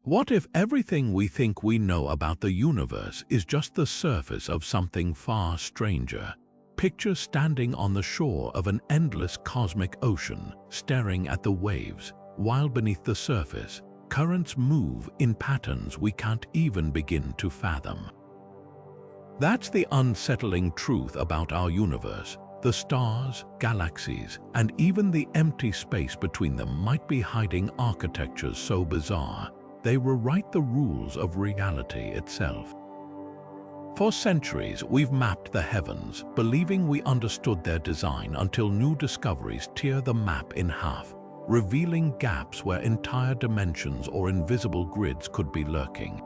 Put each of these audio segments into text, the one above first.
What if everything we think we know about the universe is just the surface of something far stranger? Picture standing on the shore of an endless cosmic ocean, staring at the waves, while beneath the surface, currents move in patterns we can't even begin to fathom. That's the unsettling truth about our universe. The stars, galaxies, and even the empty space between them might be hiding architectures so bizarre they rewrite the rules of reality itself. For centuries, we've mapped the heavens, believing we understood their design until new discoveries tear the map in half, revealing gaps where entire dimensions or invisible grids could be lurking.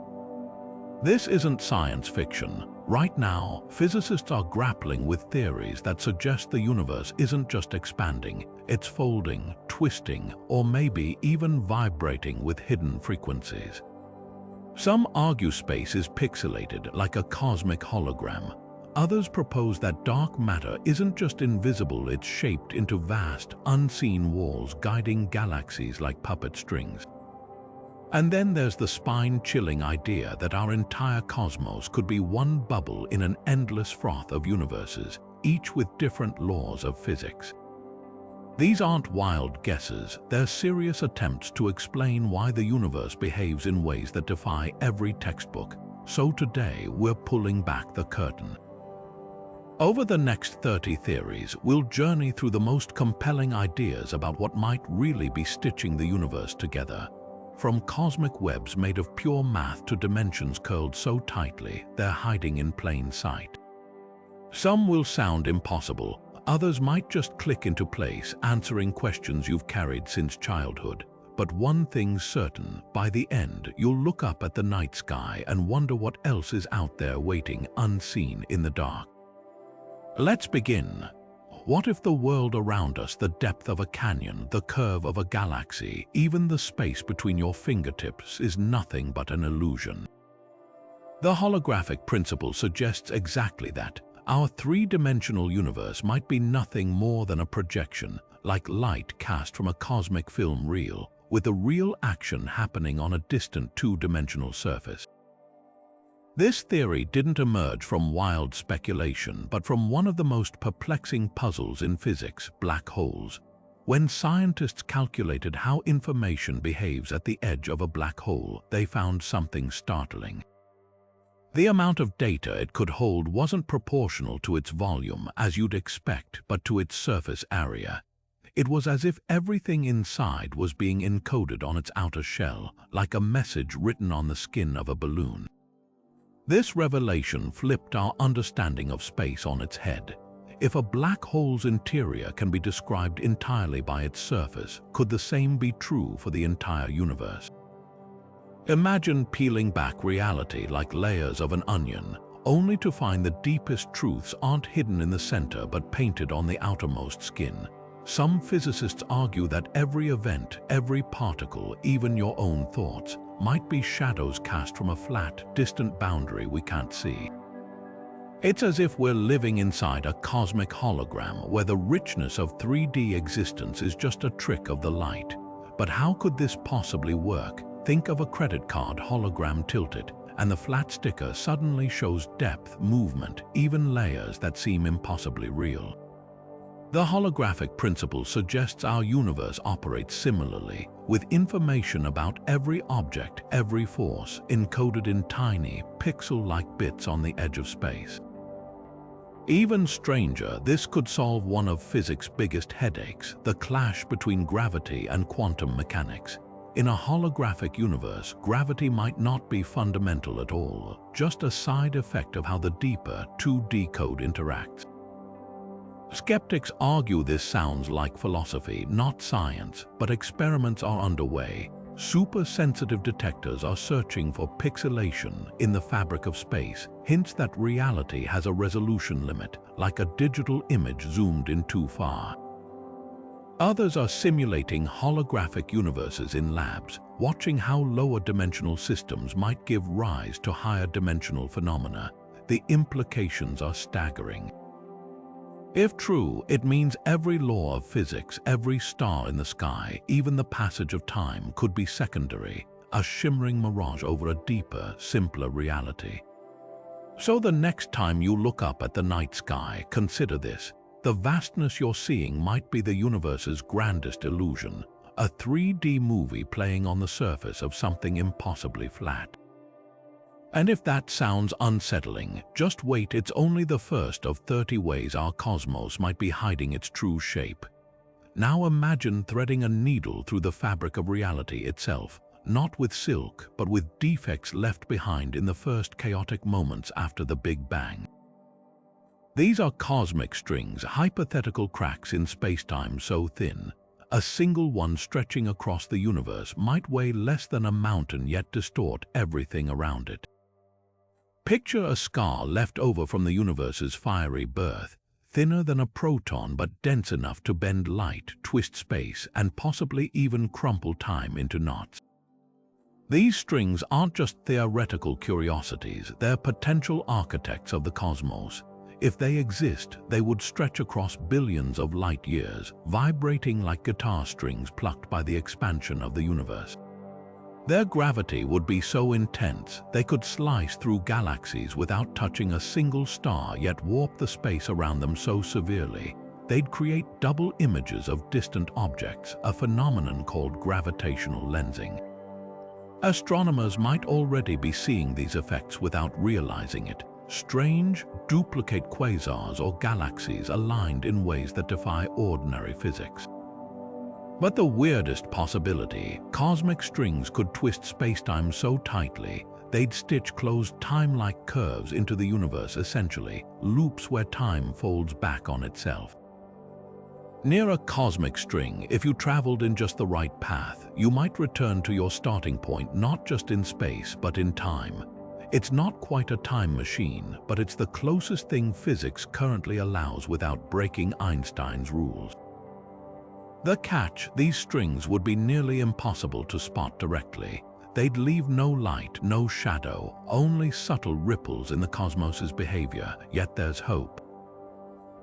This isn't science fiction. Right now, physicists are grappling with theories that suggest the universe isn't just expanding, it's folding, twisting, or maybe even vibrating with hidden frequencies. Some argue space is pixelated like a cosmic hologram. Others propose that dark matter isn't just invisible, it's shaped into vast, unseen walls guiding galaxies like puppet strings. And then there's the spine-chilling idea that our entire cosmos could be one bubble in an endless froth of universes, each with different laws of physics. These aren't wild guesses, they're serious attempts to explain why the universe behaves in ways that defy every textbook. So today, we're pulling back the curtain. Over the next 30 theories, we'll journey through the most compelling ideas about what might really be stitching the universe together. From cosmic webs made of pure math to dimensions curled so tightly they're hiding in plain sight. Some will sound impossible, others might just click into place, answering questions you've carried since childhood. But one thing's certain, by the end, you'll look up at the night sky and wonder what else is out there waiting unseen in the dark. Let's begin. What if the world around us, the depth of a canyon, the curve of a galaxy, even the space between your fingertips is nothing but an illusion? The holographic principle suggests exactly that. Our three-dimensional universe might be nothing more than a projection, like light cast from a cosmic film reel, with the real action happening on a distant two-dimensional surface. This theory didn't emerge from wild speculation, but from one of the most perplexing puzzles in physics, black holes. When scientists calculated how information behaves at the edge of a black hole, they found something startling. The amount of data it could hold wasn't proportional to its volume, as you'd expect, but to its surface area. It was as if everything inside was being encoded on its outer shell, like a message written on the skin of a balloon. This revelation flipped our understanding of space on its head. If a black hole's interior can be described entirely by its surface, could the same be true for the entire universe? Imagine peeling back reality like layers of an onion, only to find the deepest truths aren't hidden in the center but painted on the outermost skin. Some physicists argue that every event, every particle, even your own thoughts, might be shadows cast from a flat, distant boundary we can't see. It's as if we're living inside a cosmic hologram where the richness of 3D existence is just a trick of the light. But how could this possibly work? Think of a credit card hologram tilted, and the flat sticker suddenly shows depth, movement, even layers that seem impossibly real. The holographic principle suggests our universe operates similarly, with information about every object, every force, encoded in tiny, pixel-like bits on the edge of space. Even stranger, this could solve one of physics' biggest headaches, the clash between gravity and quantum mechanics. In a holographic universe, gravity might not be fundamental at all, just a side effect of how the deeper 2D code interacts. Skeptics argue this sounds like philosophy, not science, but experiments are underway. Super-sensitive detectors are searching for pixelation in the fabric of space, hints that reality has a resolution limit, like a digital image zoomed in too far. Others are simulating holographic universes in labs, watching how lower dimensional systems might give rise to higher dimensional phenomena. The implications are staggering. If true, it means every law of physics, every star in the sky, even the passage of time, could be secondary, a shimmering mirage over a deeper, simpler reality. So the next time you look up at the night sky, consider this. The vastness you're seeing might be the universe's grandest illusion, a 3D movie playing on the surface of something impossibly flat. And if that sounds unsettling, just wait, it's only the first of 30 ways our cosmos might be hiding its true shape. Now imagine threading a needle through the fabric of reality itself, not with silk, but with defects left behind in the first chaotic moments after the Big Bang. These are cosmic strings, hypothetical cracks in space-time so thin, a single one stretching across the universe might weigh less than a mountain yet distort everything around it. Picture a scar left over from the universe's fiery birth, thinner than a proton but dense enough to bend light, twist space, and possibly even crumple time into knots. These strings aren't just theoretical curiosities, they're potential architects of the cosmos. If they exist, they would stretch across billions of light years, vibrating like guitar strings plucked by the expansion of the universe. Their gravity would be so intense, they could slice through galaxies without touching a single star, yet warp the space around them so severely, they'd create double images of distant objects, a phenomenon called gravitational lensing. Astronomers might already be seeing these effects without realizing it. Strange, duplicate quasars or galaxies aligned in ways that defy ordinary physics. But the weirdest possibility, cosmic strings could twist spacetime so tightly, they'd stitch closed time-like curves into the universe, essentially, loops where time folds back on itself. Near a cosmic string, if you traveled in just the right path, you might return to your starting point not just in space, but in time. It's not quite a time machine, but it's the closest thing physics currently allows without breaking Einstein's rules. The catch, these strings would be nearly impossible to spot directly. They'd leave no light, no shadow, only subtle ripples in the cosmos's behavior, yet there's hope.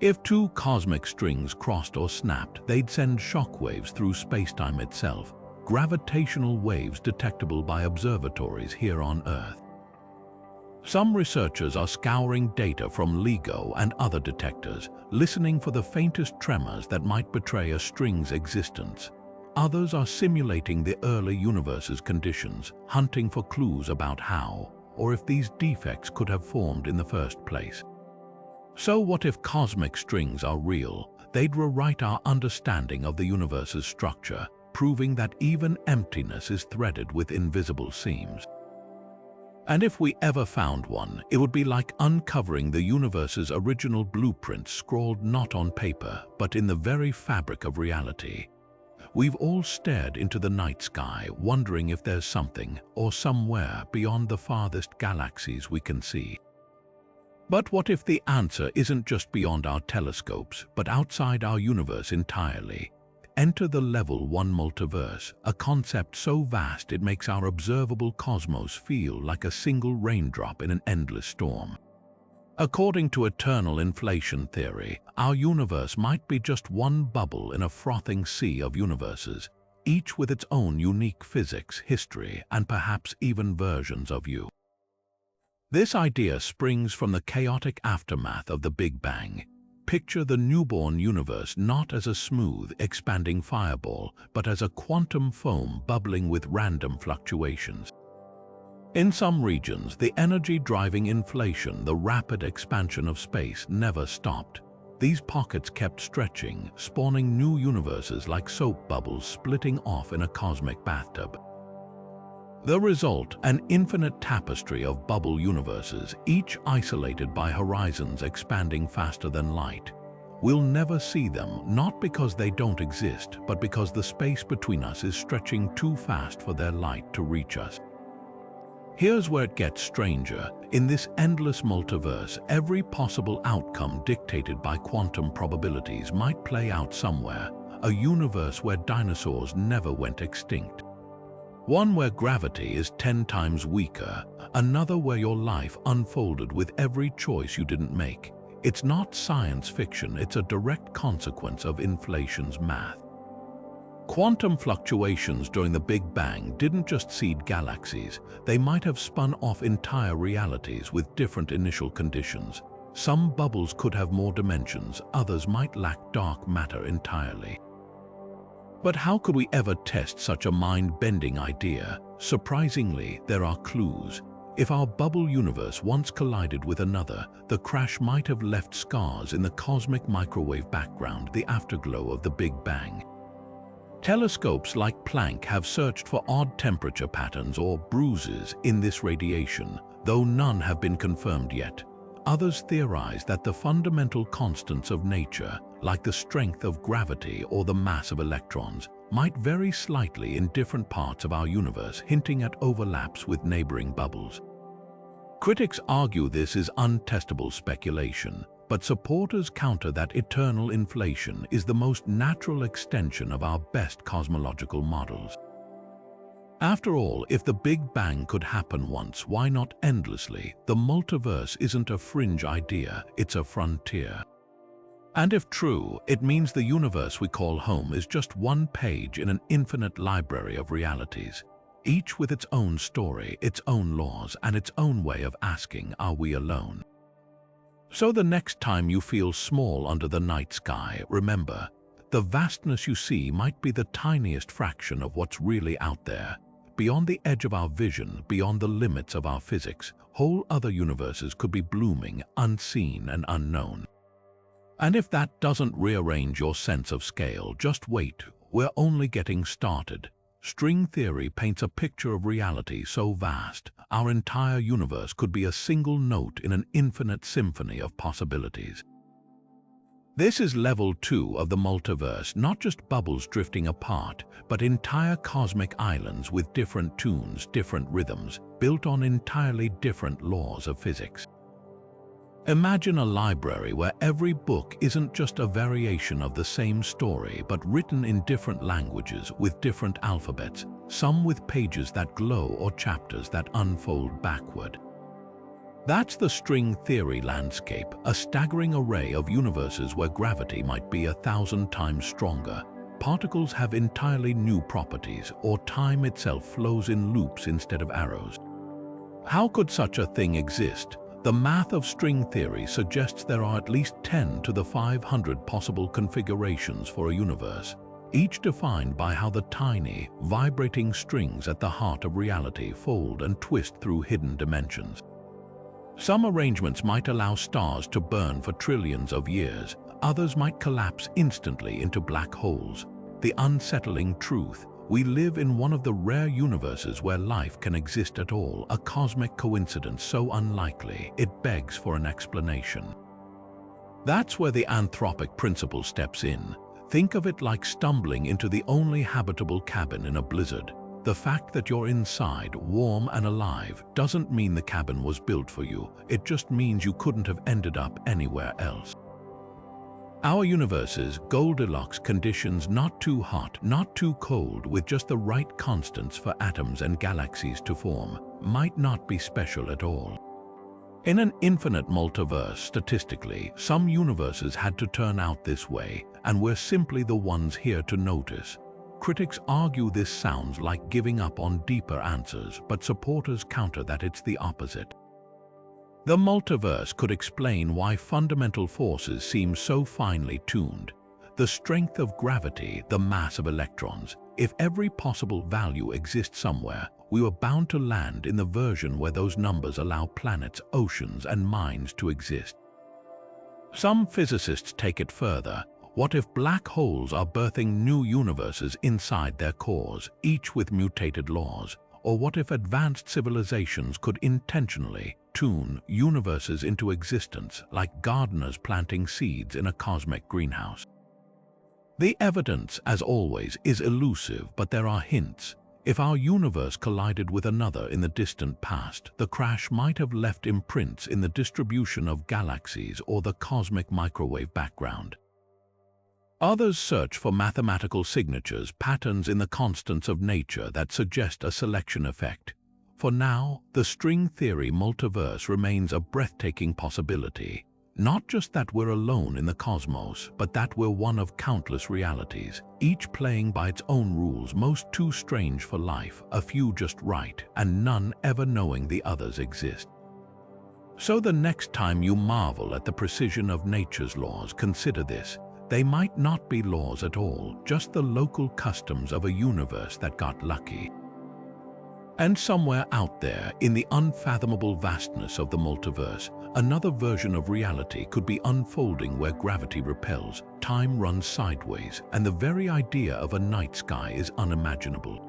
If two cosmic strings crossed or snapped, they'd send shockwaves through spacetime itself, gravitational waves detectable by observatories here on Earth. Some researchers are scouring data from LIGO and other detectors, listening for the faintest tremors that might betray a string's existence. Others are simulating the early universe's conditions, hunting for clues about how, or if these defects could have formed in the first place. So what if cosmic strings are real? They'd rewrite our understanding of the universe's structure, proving that even emptiness is threaded with invisible seams. And if we ever found one, it would be like uncovering the universe's original blueprint scrawled not on paper, but in the very fabric of reality. We've all stared into the night sky, wondering if there's something, or somewhere, beyond the farthest galaxies we can see. But what if the answer isn't just beyond our telescopes, but outside our universe entirely? Enter the Level 1 multiverse, a concept so vast it makes our observable cosmos feel like a single raindrop in an endless storm. According to eternal inflation theory, our universe might be just one bubble in a frothing sea of universes, each with its own unique physics, history, and perhaps even versions of you. This idea springs from the chaotic aftermath of the Big Bang. Picture the newborn universe not as a smooth, expanding fireball, but as a quantum foam bubbling with random fluctuations. In some regions, the energy driving inflation, the rapid expansion of space, never stopped. These pockets kept stretching, spawning new universes like soap bubbles splitting off in a cosmic bathtub. The result, an infinite tapestry of bubble universes, each isolated by horizons expanding faster than light. We'll never see them, not because they don't exist, but because the space between us is stretching too fast for their light to reach us. Here's where it gets stranger. In this endless multiverse, every possible outcome dictated by quantum probabilities might play out somewhere, a universe where dinosaurs never went extinct. One where gravity is 10 times weaker, another where your life unfolded with every choice you didn't make. It's not science fiction, it's a direct consequence of inflation's math. Quantum fluctuations during the Big Bang didn't just seed galaxies, they might have spun off entire realities with different initial conditions. Some bubbles could have more dimensions, others might lack dark matter entirely. But how could we ever test such a mind-bending idea? Surprisingly, there are clues. If our bubble universe once collided with another, the crash might have left scars in the cosmic microwave background, the afterglow of the Big Bang. Telescopes like Planck have searched for odd temperature patterns or bruises in this radiation, though none have been confirmed yet. Others theorize that the fundamental constants of nature, like the strength of gravity or the mass of electrons, might vary slightly in different parts of our universe, hinting at overlaps with neighboring bubbles. Critics argue this is untestable speculation, but supporters counter that eternal inflation is the most natural extension of our best cosmological models. After all, if the Big Bang could happen once, why not endlessly? The multiverse isn't a fringe idea, it's a frontier. And if true, it means the universe we call home is just one page in an infinite library of realities, each with its own story, its own laws, and its own way of asking, are we alone? So the next time you feel small under the night sky, remember, the vastness you see might be the tiniest fraction of what's really out there. Beyond the edge of our vision, beyond the limits of our physics, whole other universes could be blooming, unseen and unknown. And if that doesn't rearrange your sense of scale, just wait, we're only getting started. String theory paints a picture of reality so vast, our entire universe could be a single note in an infinite symphony of possibilities. This is level 2 of the multiverse, not just bubbles drifting apart, but entire cosmic islands with different tunes, different rhythms, built on entirely different laws of physics. Imagine a library where every book isn't just a variation of the same story, but written in different languages with different alphabets, some with pages that glow or chapters that unfold backward. That's the string theory landscape, a staggering array of universes where gravity might be 1,000 times stronger, particles have entirely new properties, or time itself flows in loops instead of arrows. How could such a thing exist? The math of string theory suggests there are at least 10 to the 500 possible configurations for a universe, each defined by how the tiny, vibrating strings at the heart of reality fold and twist through hidden dimensions. Some arrangements might allow stars to burn for trillions of years, others might collapse instantly into black holes. The unsettling truth: we live in one of the rare universes where life can exist at all, a cosmic coincidence so unlikely it begs for an explanation. That's where the anthropic principle steps in. Think of it like stumbling into the only habitable cabin in a blizzard. The fact that you're inside, warm and alive, doesn't mean the cabin was built for you. It just means you couldn't have ended up anywhere else. Our universe's Goldilocks conditions, not too hot, not too cold, with just the right constants for atoms and galaxies to form, might not be special at all. In an infinite multiverse, statistically, some universes had to turn out this way, and we're simply the ones here to notice. Critics argue this sounds like giving up on deeper answers, but supporters counter that it's the opposite. The multiverse could explain why fundamental forces seem so finely tuned. The strength of gravity, the mass of electrons. If every possible value exists somewhere, we were bound to land in the version where those numbers allow planets, oceans, and minds to exist. Some physicists take it further. What if black holes are birthing new universes inside their cores, each with mutated laws? Or what if advanced civilizations could intentionally tune universes into existence, like gardeners planting seeds in a cosmic greenhouse? The evidence, as always, is elusive, but there are hints. If our universe collided with another in the distant past, the crash might have left imprints in the distribution of galaxies or the cosmic microwave background. Others search for mathematical signatures, patterns in the constants of nature that suggest a selection effect. For now, the string theory multiverse remains a breathtaking possibility. Not just that we're alone in the cosmos, but that we're one of countless realities, each playing by its own rules, most too strange for life, a few just right, and none ever knowing the others exist. So the next time you marvel at the precision of nature's laws, consider this. They might not be laws at all, just the local customs of a universe that got lucky. And somewhere out there, in the unfathomable vastness of the multiverse, another version of reality could be unfolding where gravity repels, time runs sideways, and the very idea of a night sky is unimaginable.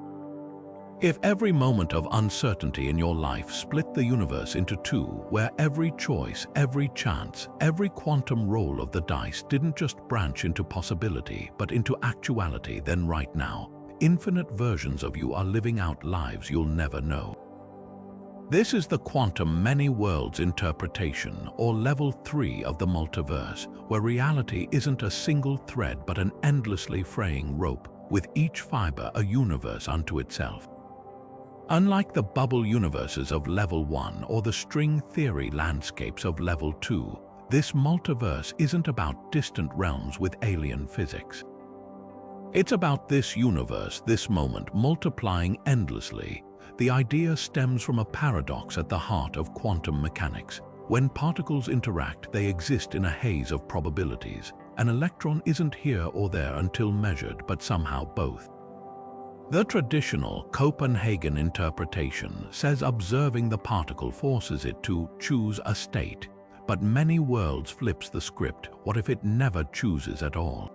If every moment of uncertainty in your life split the universe into two, where every choice, every chance, every quantum roll of the dice didn't just branch into possibility, but into actuality, then right now, infinite versions of you are living out lives you'll never know. This is the quantum many worlds interpretation, or level 3 of the multiverse, where reality isn't a single thread but an endlessly fraying rope, with each fiber a universe unto itself. Unlike the bubble universes of level 1 or the string theory landscapes of level 2, this multiverse isn't about distant realms with alien physics. It's about this universe, this moment, multiplying endlessly. The idea stems from a paradox at the heart of quantum mechanics. When particles interact, they exist in a haze of probabilities. An electron isn't here or there until measured, but somehow both. The traditional Copenhagen interpretation says observing the particle forces it to choose a state, but many worlds flips the script. What if it never chooses at all?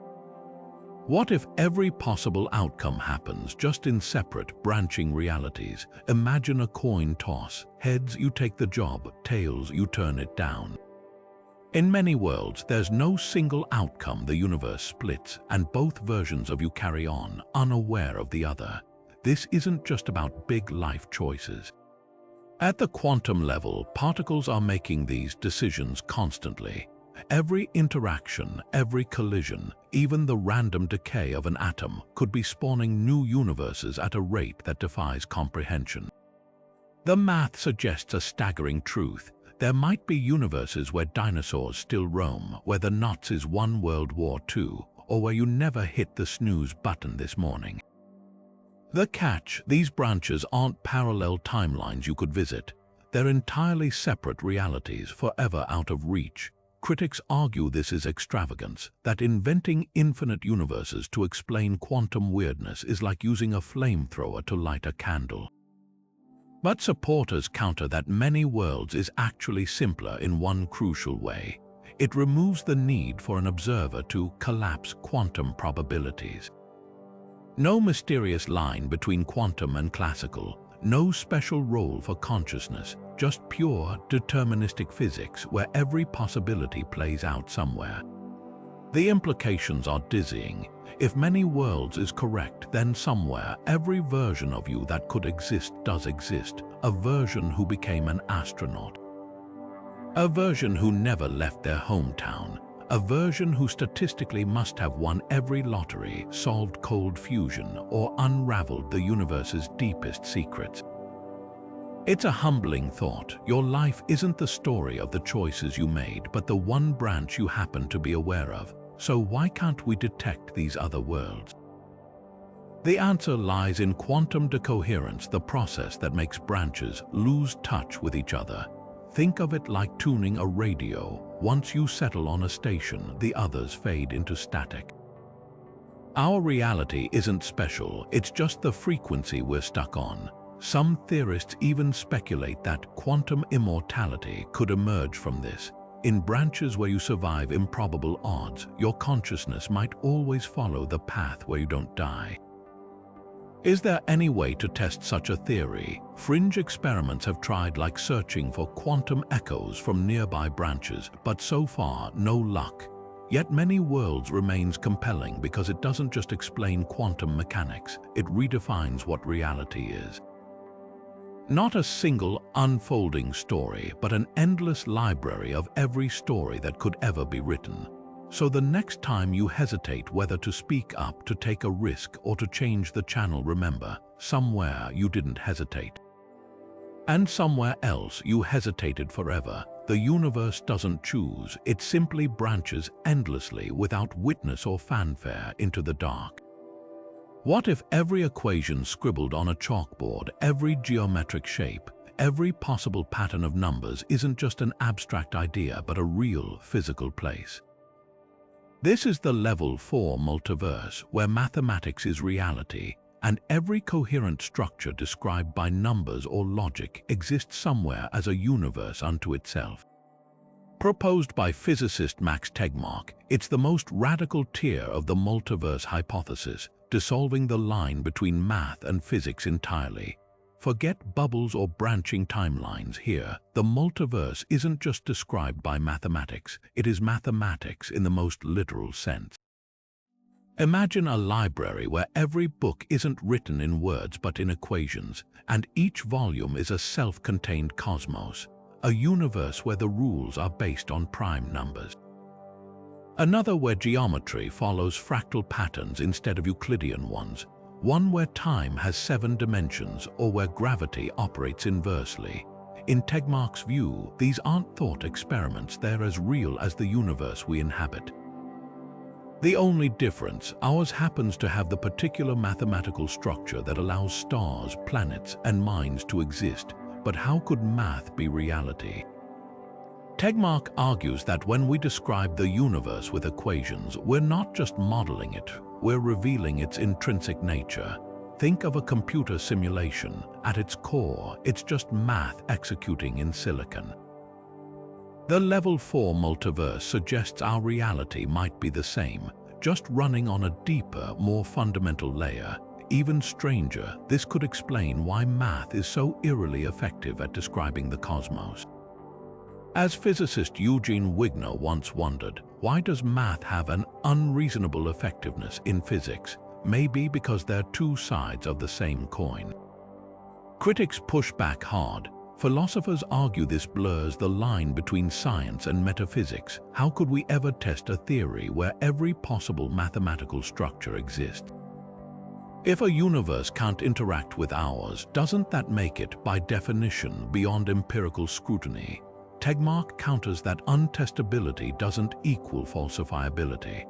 What if every possible outcome happens just in separate, branching realities? Imagine a coin toss. Heads, you take the job. Tails, you turn it down. In many worlds, there's no single outcome. The universe splits, and both versions of you carry on, unaware of the other. This isn't just about big life choices. At the quantum level, particles are making these decisions constantly. Every interaction, every collision, even the random decay of an atom could be spawning new universes at a rate that defies comprehension. The math suggests a staggering truth. There might be universes where dinosaurs still roam, where the Nazis won World War II, or where you never hit the snooze button this morning. The catch: these branches aren't parallel timelines you could visit. They're entirely separate realities, forever out of reach. Critics argue this is extravagance, that inventing infinite universes to explain quantum weirdness is like using a flamethrower to light a candle. But supporters counter that many worlds is actually simpler in one crucial way. It removes the need for an observer to collapse quantum probabilities. No mysterious line between quantum and classical, no special role for consciousness, just pure, deterministic physics where every possibility plays out somewhere. The implications are dizzying. If many worlds is correct, then somewhere every version of you that could exist does exist. A version who became an astronaut. A version who never left their hometown. A version who statistically must have won every lottery, solved cold fusion, or unraveled the universe's deepest secrets. It's a humbling thought. Your life isn't the story of the choices you made, but the one branch you happen to be aware of. So why can't we detect these other worlds? The answer lies in quantum decoherence, the process that makes branches lose touch with each other. Think of it like tuning a radio. Once you settle on a station, the others fade into static. Our reality isn't special, it's just the frequency we're stuck on. Some theorists even speculate that quantum immortality could emerge from this. In branches where you survive improbable odds, your consciousness might always follow the path where you don't die. Is there any way to test such a theory? Fringe experiments have tried, like searching for quantum echoes from nearby branches, but so far, no luck. Yet many worlds remains compelling because it doesn't just explain quantum mechanics, it redefines what reality is. Not a single unfolding story, but an endless library of every story that could ever be written. So the next time you hesitate whether to speak up, to take a risk, or to change the channel, remember, somewhere you didn't hesitate. And somewhere else you hesitated forever. The universe doesn't choose, it simply branches endlessly without witness or fanfare into the dark. What if every equation scribbled on a chalkboard, every geometric shape, every possible pattern of numbers isn't just an abstract idea but a real physical place? This is the level 4 multiverse, where mathematics is reality, and every coherent structure described by numbers or logic exists somewhere as a universe unto itself. Proposed by physicist Max Tegmark, it's the most radical tier of the multiverse hypothesis, dissolving the line between math and physics entirely. Forget bubbles or branching timelines here. The multiverse isn't just described by mathematics, it is mathematics in the most literal sense. Imagine a library where every book isn't written in words but in equations, and each volume is a self-contained cosmos, a universe where the rules are based on prime numbers. Another where geometry follows fractal patterns instead of Euclidean ones, one where time has 7 dimensions or where gravity operates inversely. In Tegmark's view, these aren't thought experiments, they're as real as the universe we inhabit. The only difference, ours happens to have the particular mathematical structure that allows stars, planets, and minds to exist. But how could math be reality? Tegmark argues that when we describe the universe with equations, we're not just modeling it, we're revealing its intrinsic nature. Think of a computer simulation. At its core, it's just math executing in silicon. The level 4 multiverse suggests our reality might be the same, just running on a deeper, more fundamental layer. Even stranger, this could explain why math is so eerily effective at describing the cosmos. As physicist Eugene Wigner once wondered, why does math have an unreasonable effectiveness in physics? Maybe because they're two sides of the same coin. Critics push back hard. Philosophers argue this blurs the line between science and metaphysics. How could we ever test a theory where every possible mathematical structure exists? If a universe can't interact with ours, doesn't that make it, by definition, beyond empirical scrutiny? Tegmark counters that untestability doesn't equal falsifiability.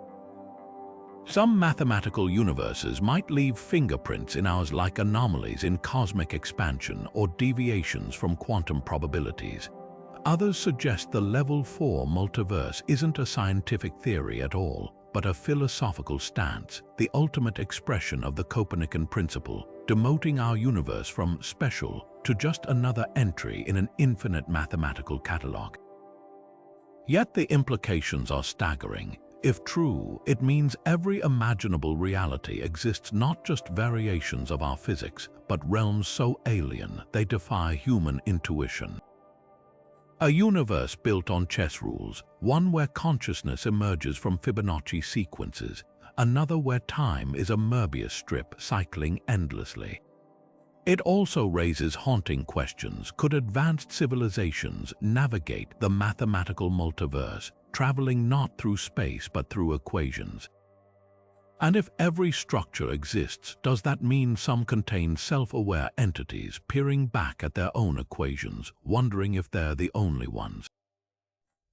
Some mathematical universes might leave fingerprints in ours, like anomalies in cosmic expansion or deviations from quantum probabilities. Others suggest the level 4 multiverse isn't a scientific theory at all, but a philosophical stance, the ultimate expression of the Copernican principle, demoting our universe from special to just another entry in an infinite mathematical catalog. Yet the implications are staggering. If true, it means every imaginable reality exists, not just variations of our physics, but realms so alien they defy human intuition. A universe built on chess rules, one where consciousness emerges from Fibonacci sequences, another where time is a Möbius strip cycling endlessly. It also raises haunting questions. Could advanced civilizations navigate the mathematical multiverse, traveling not through space but through equations? And if every structure exists, does that mean some contain self-aware entities peering back at their own equations, wondering if they're the only ones?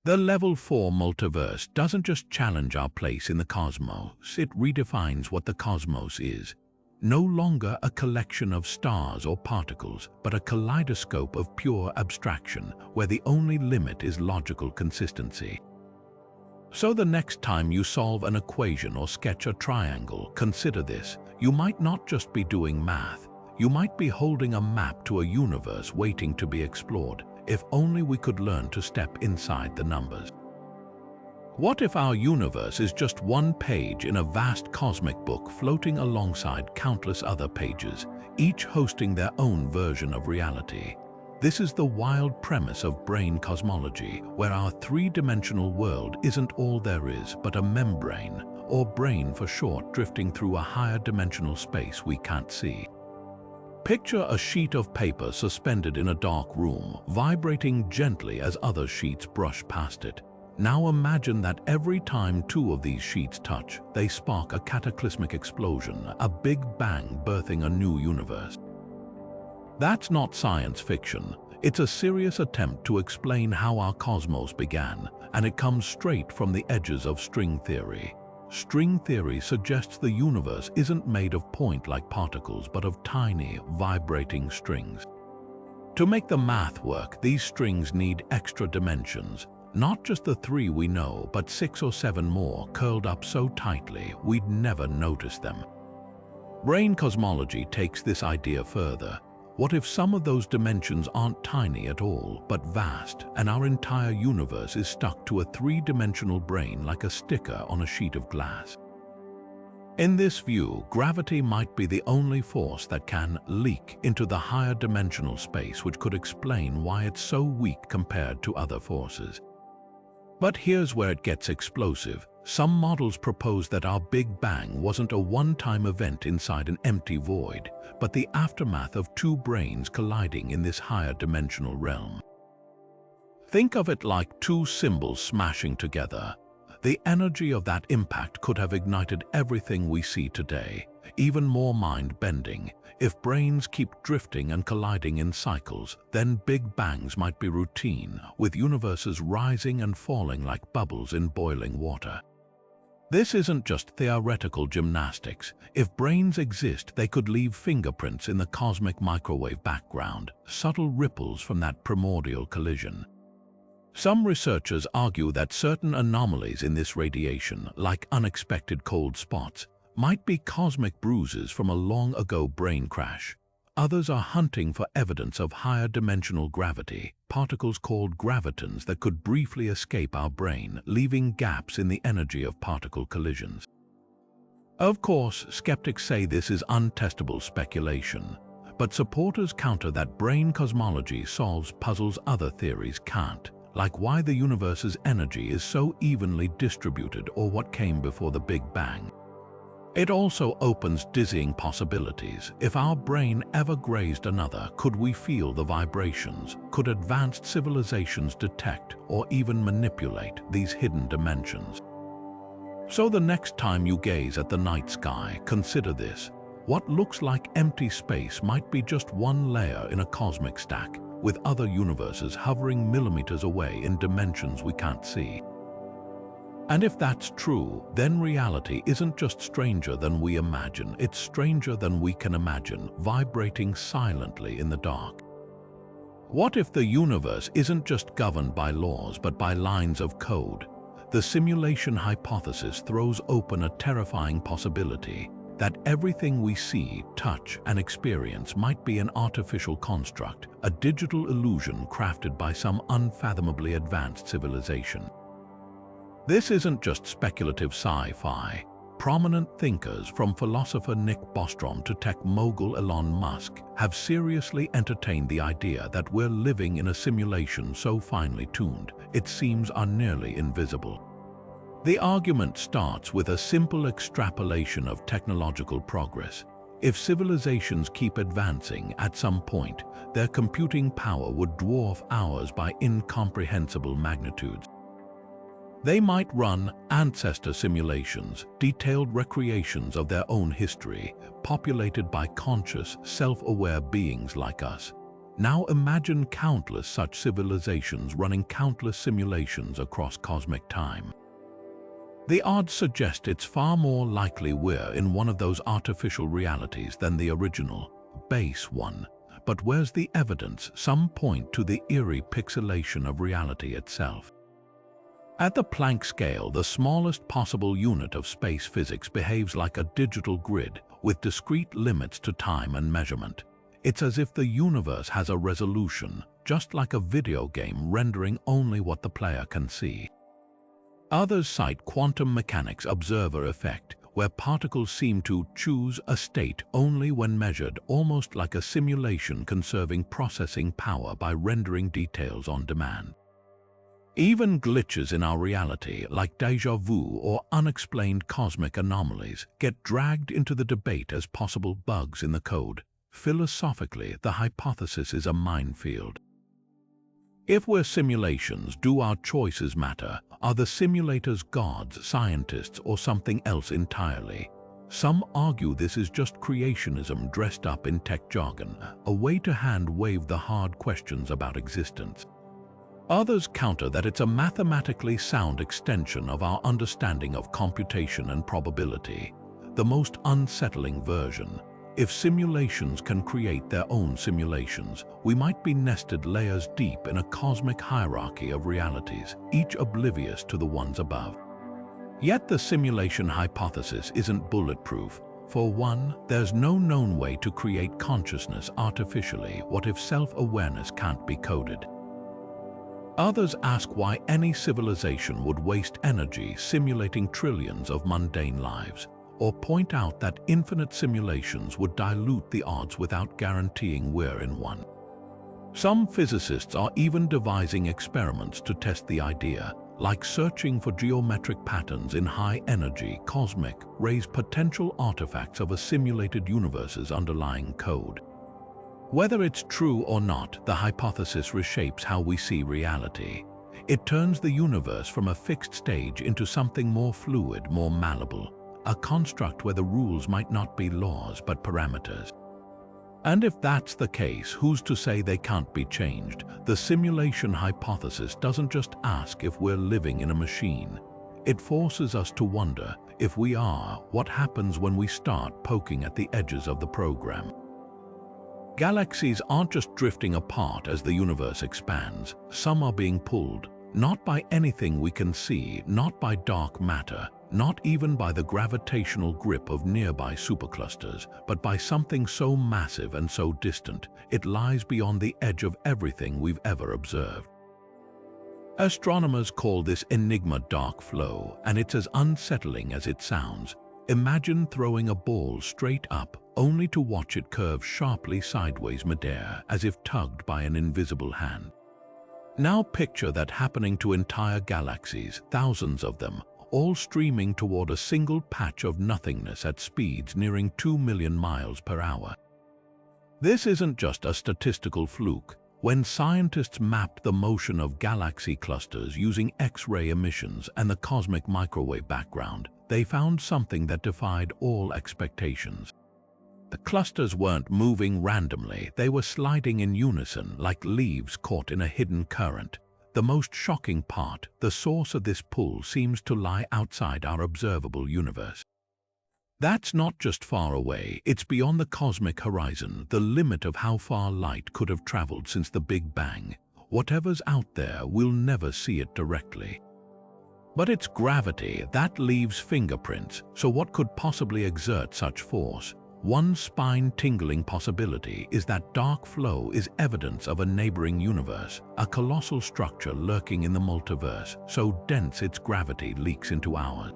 The level 4 multiverse doesn't just challenge our place in the cosmos, it redefines what the cosmos is. No longer a collection of stars or particles, but a kaleidoscope of pure abstraction, where the only limit is logical consistency. So the next time you solve an equation or sketch a triangle, consider this. You might not just be doing math, you might be holding a map to a universe waiting to be explored, if only we could learn to step inside the numbers. What if our universe is just one page in a vast cosmic book floating alongside countless other pages, each hosting their own version of reality? This is the wild premise of brane cosmology, where our three-dimensional world isn't all there is, but a membrane, or brane for short, drifting through a higher dimensional space we can't see. Picture a sheet of paper suspended in a dark room, vibrating gently as other sheets brush past it. Now imagine that every time two of these sheets touch, they spark a cataclysmic explosion, a big bang birthing a new universe. That's not science fiction. It's a serious attempt to explain how our cosmos began, and it comes straight from the edges of string theory. String theory suggests the universe isn't made of point-like particles, but of tiny, vibrating strings. To make the math work, these strings need extra dimensions, not just the 3 we know, but 6 or 7 more curled up so tightly we'd never notice them. Brane cosmology takes this idea further. What if some of those dimensions aren't tiny at all, but vast, and our entire universe is stuck to a 3-dimensional brane like a sticker on a sheet of glass? In this view, gravity might be the only force that can leak into the higher dimensional space, which could explain why it's so weak compared to other forces. But here's where it gets explosive. Some models propose that our Big Bang wasn't a one-time event inside an empty void, but the aftermath of 2 branes colliding in this higher dimensional realm. Think of it like 2 symbols smashing together. The energy of that impact could have ignited everything we see today, even more mind-bending. If branes keep drifting and colliding in cycles, then Big Bangs might be routine, with universes rising and falling like bubbles in boiling water. This isn't just theoretical gymnastics. If branes exist, they could leave fingerprints in the cosmic microwave background, subtle ripples from that primordial collision. Some researchers argue that certain anomalies in this radiation, like unexpected cold spots, might be cosmic bruises from a long-ago brane crash. Others are hunting for evidence of higher dimensional gravity, particles called gravitons that could briefly escape our brane, leaving gaps in the energy of particle collisions. Of course, skeptics say this is untestable speculation, but supporters counter that brane cosmology solves puzzles other theories can't, like why the universe's energy is so evenly distributed or what came before the Big Bang. It also opens dizzying possibilities. If our brane ever grazed another, could we feel the vibrations? Could advanced civilizations detect or even manipulate these hidden dimensions? So the next time you gaze at the night sky, consider this. What looks like empty space might be just one layer in a cosmic stack, with other universes hovering millimeters away in dimensions we can't see. And if that's true, then reality isn't just stranger than we imagine, it's stranger than we can imagine, vibrating silently in the dark. What if the universe isn't just governed by laws but by lines of code? The simulation hypothesis throws open a terrifying possibility that everything we see, touch, and experience might be an artificial construct, a digital illusion crafted by some unfathomably advanced civilization. This isn't just speculative sci-fi. Prominent thinkers, from philosopher Nick Bostrom to tech mogul Elon Musk, have seriously entertained the idea that we're living in a simulation so finely tuned it seems nearly invisible. The argument starts with a simple extrapolation of technological progress. If civilizations keep advancing, at some point, their computing power would dwarf ours by incomprehensible magnitudes. They might run ancestor simulations, detailed recreations of their own history, populated by conscious, self-aware beings like us. Now imagine countless such civilizations running countless simulations across cosmic time. The odds suggest it's far more likely we're in one of those artificial realities than the original, base one. But where's the evidence? Some point to the eerie pixelation of reality itself. At the Planck scale, the smallest possible unit of space physics behaves like a digital grid with discrete limits to time and measurement. It's as if the universe has a resolution, just like a video game rendering only what the player can see. Others cite quantum mechanics observer effect, where particles seem to choose a state only when measured, almost like a simulation conserving processing power by rendering details on demand. Even glitches in our reality, like déjà vu or unexplained cosmic anomalies, get dragged into the debate as possible bugs in the code. Philosophically, the hypothesis is a minefield. If we're simulations, do our choices matter? Are the simulators gods, scientists, or something else entirely? Some argue this is just creationism dressed up in tech jargon, a way to hand-wave the hard questions about existence. Others counter that it's a mathematically sound extension of our understanding of computation and probability, the most unsettling version. If simulations can create their own simulations, we might be nested layers deep in a cosmic hierarchy of realities, each oblivious to the ones above. Yet the simulation hypothesis isn't bulletproof. For one, there's no known way to create consciousness artificially. What if self-awareness can't be coded? Others ask why any civilization would waste energy simulating trillions of mundane lives, or point out that infinite simulations would dilute the odds without guaranteeing we're in one. Some physicists are even devising experiments to test the idea, like searching for geometric patterns in high-energy cosmic rays, potential artifacts of a simulated universe's underlying code. Whether it's true or not, the hypothesis reshapes how we see reality. It turns the universe from a fixed stage into something more fluid, more malleable, a construct where the rules might not be laws but parameters. And if that's the case, who's to say they can't be changed? The simulation hypothesis doesn't just ask if we're living in a machine. It forces us to wonder, if we are, what happens when we start poking at the edges of the program? Galaxies aren't just drifting apart as the universe expands. Some are being pulled, not by anything we can see, not by dark matter, not even by the gravitational grip of nearby superclusters, but by something so massive and so distant, it lies beyond the edge of everything we've ever observed. Astronomers call this enigma dark flow, and it's as unsettling as it sounds. Imagine throwing a ball straight up, only to watch it curve sharply sideways midair, as if tugged by an invisible hand. Now picture that happening to entire galaxies, thousands of them, all streaming toward a single patch of nothingness at speeds nearing 2 million miles per hour. This isn't just a statistical fluke. When scientists mapped the motion of galaxy clusters using X-ray emissions and the cosmic microwave background, they found something that defied all expectations. The clusters weren't moving randomly, they were sliding in unison like leaves caught in a hidden current. The most shocking part, the source of this pull seems to lie outside our observable universe. That's not just far away, it's beyond the cosmic horizon, the limit of how far light could have traveled since the Big Bang. Whatever's out there, we'll never see it directly. But it's gravity that leaves fingerprints, so what could possibly exert such force? One spine-tingling possibility is that dark flow is evidence of a neighboring universe, a colossal structure lurking in the multiverse, so dense its gravity leaks into ours.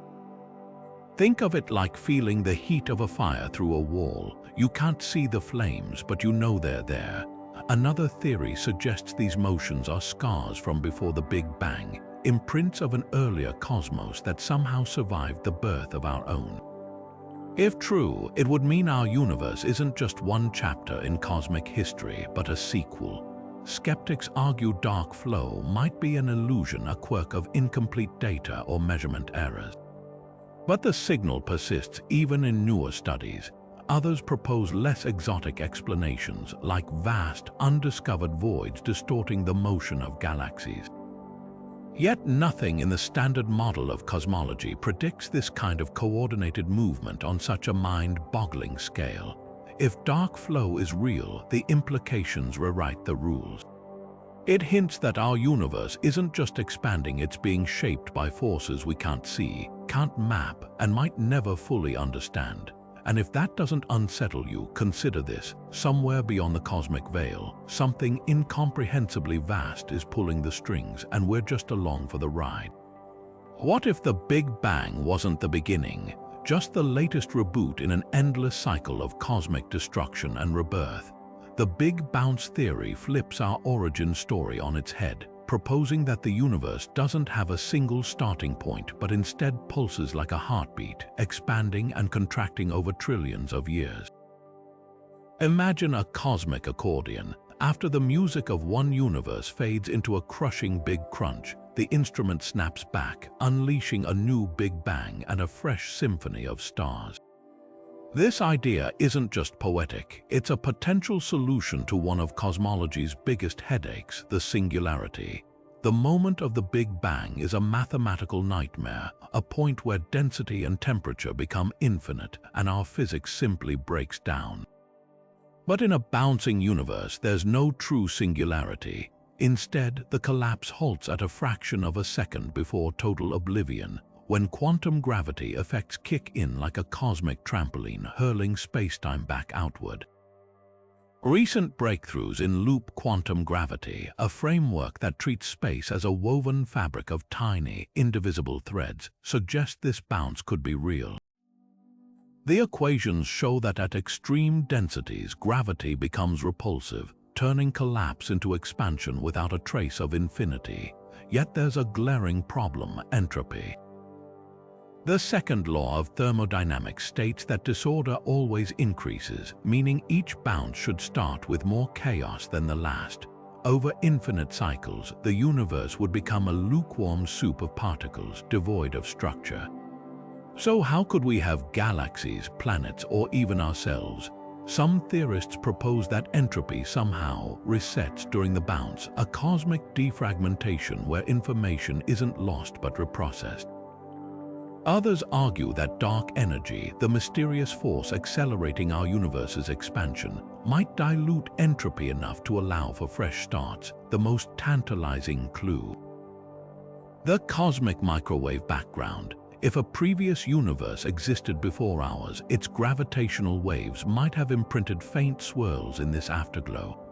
Think of it like feeling the heat of a fire through a wall. You can't see the flames, but you know they're there. Another theory suggests these motions are scars from before the Big Bang, imprints of an earlier cosmos that somehow survived the birth of our own. If true, it would mean our universe isn't just one chapter in cosmic history, but a sequel. Skeptics argue dark flow might be an illusion, a quirk of incomplete data or measurement errors. But the signal persists even in newer studies. Others propose less exotic explanations, like vast, undiscovered voids distorting the motion of galaxies. Yet nothing in the standard model of cosmology predicts this kind of coordinated movement on such a mind-boggling scale. If dark flow is real, the implications rewrite the rules. It hints that our universe isn't just expanding, it's being shaped by forces we can't see, can't map, and might never fully understand. And if that doesn't unsettle you, consider this. Somewhere beyond the cosmic veil, something incomprehensibly vast is pulling the strings, and we're just along for the ride. What if the Big Bang wasn't the beginning, just the latest reboot in an endless cycle of cosmic destruction and rebirth? The Big Bounce theory flips our origin story on its head, proposing that the universe doesn't have a single starting point, but instead pulses like a heartbeat, expanding and contracting over trillions of years. Imagine a cosmic accordion. After the music of one universe fades into a crushing big crunch, the instrument snaps back, unleashing a new Big Bang and a fresh symphony of stars. This idea isn't just poetic, it's a potential solution to one of cosmology's biggest headaches, the singularity. The moment of the Big Bang is a mathematical nightmare, a point where density and temperature become infinite and our physics simply breaks down. But in a bouncing universe, there's no true singularity. Instead, the collapse halts at a fraction of a second before total oblivion, when quantum gravity effects kick in like a cosmic trampoline, hurling spacetime back outward. Recent breakthroughs in loop quantum gravity, a framework that treats space as a woven fabric of tiny, indivisible threads, suggest this bounce could be real. The equations show that at extreme densities, gravity becomes repulsive, turning collapse into expansion without a trace of infinity. Yet there's a glaring problem: entropy. The second law of thermodynamics states that disorder always increases, meaning each bounce should start with more chaos than the last. Over infinite cycles, the universe would become a lukewarm soup of particles devoid of structure. So how could we have galaxies, planets, or even ourselves? Some theorists propose that entropy somehow resets during the bounce, a cosmic defragmentation where information isn't lost but reprocessed. Others argue that dark energy, the mysterious force accelerating our universe's expansion, might dilute entropy enough to allow for fresh starts, the most tantalizing clue. The cosmic microwave background. If a previous universe existed before ours, its gravitational waves might have imprinted faint swirls in this afterglow.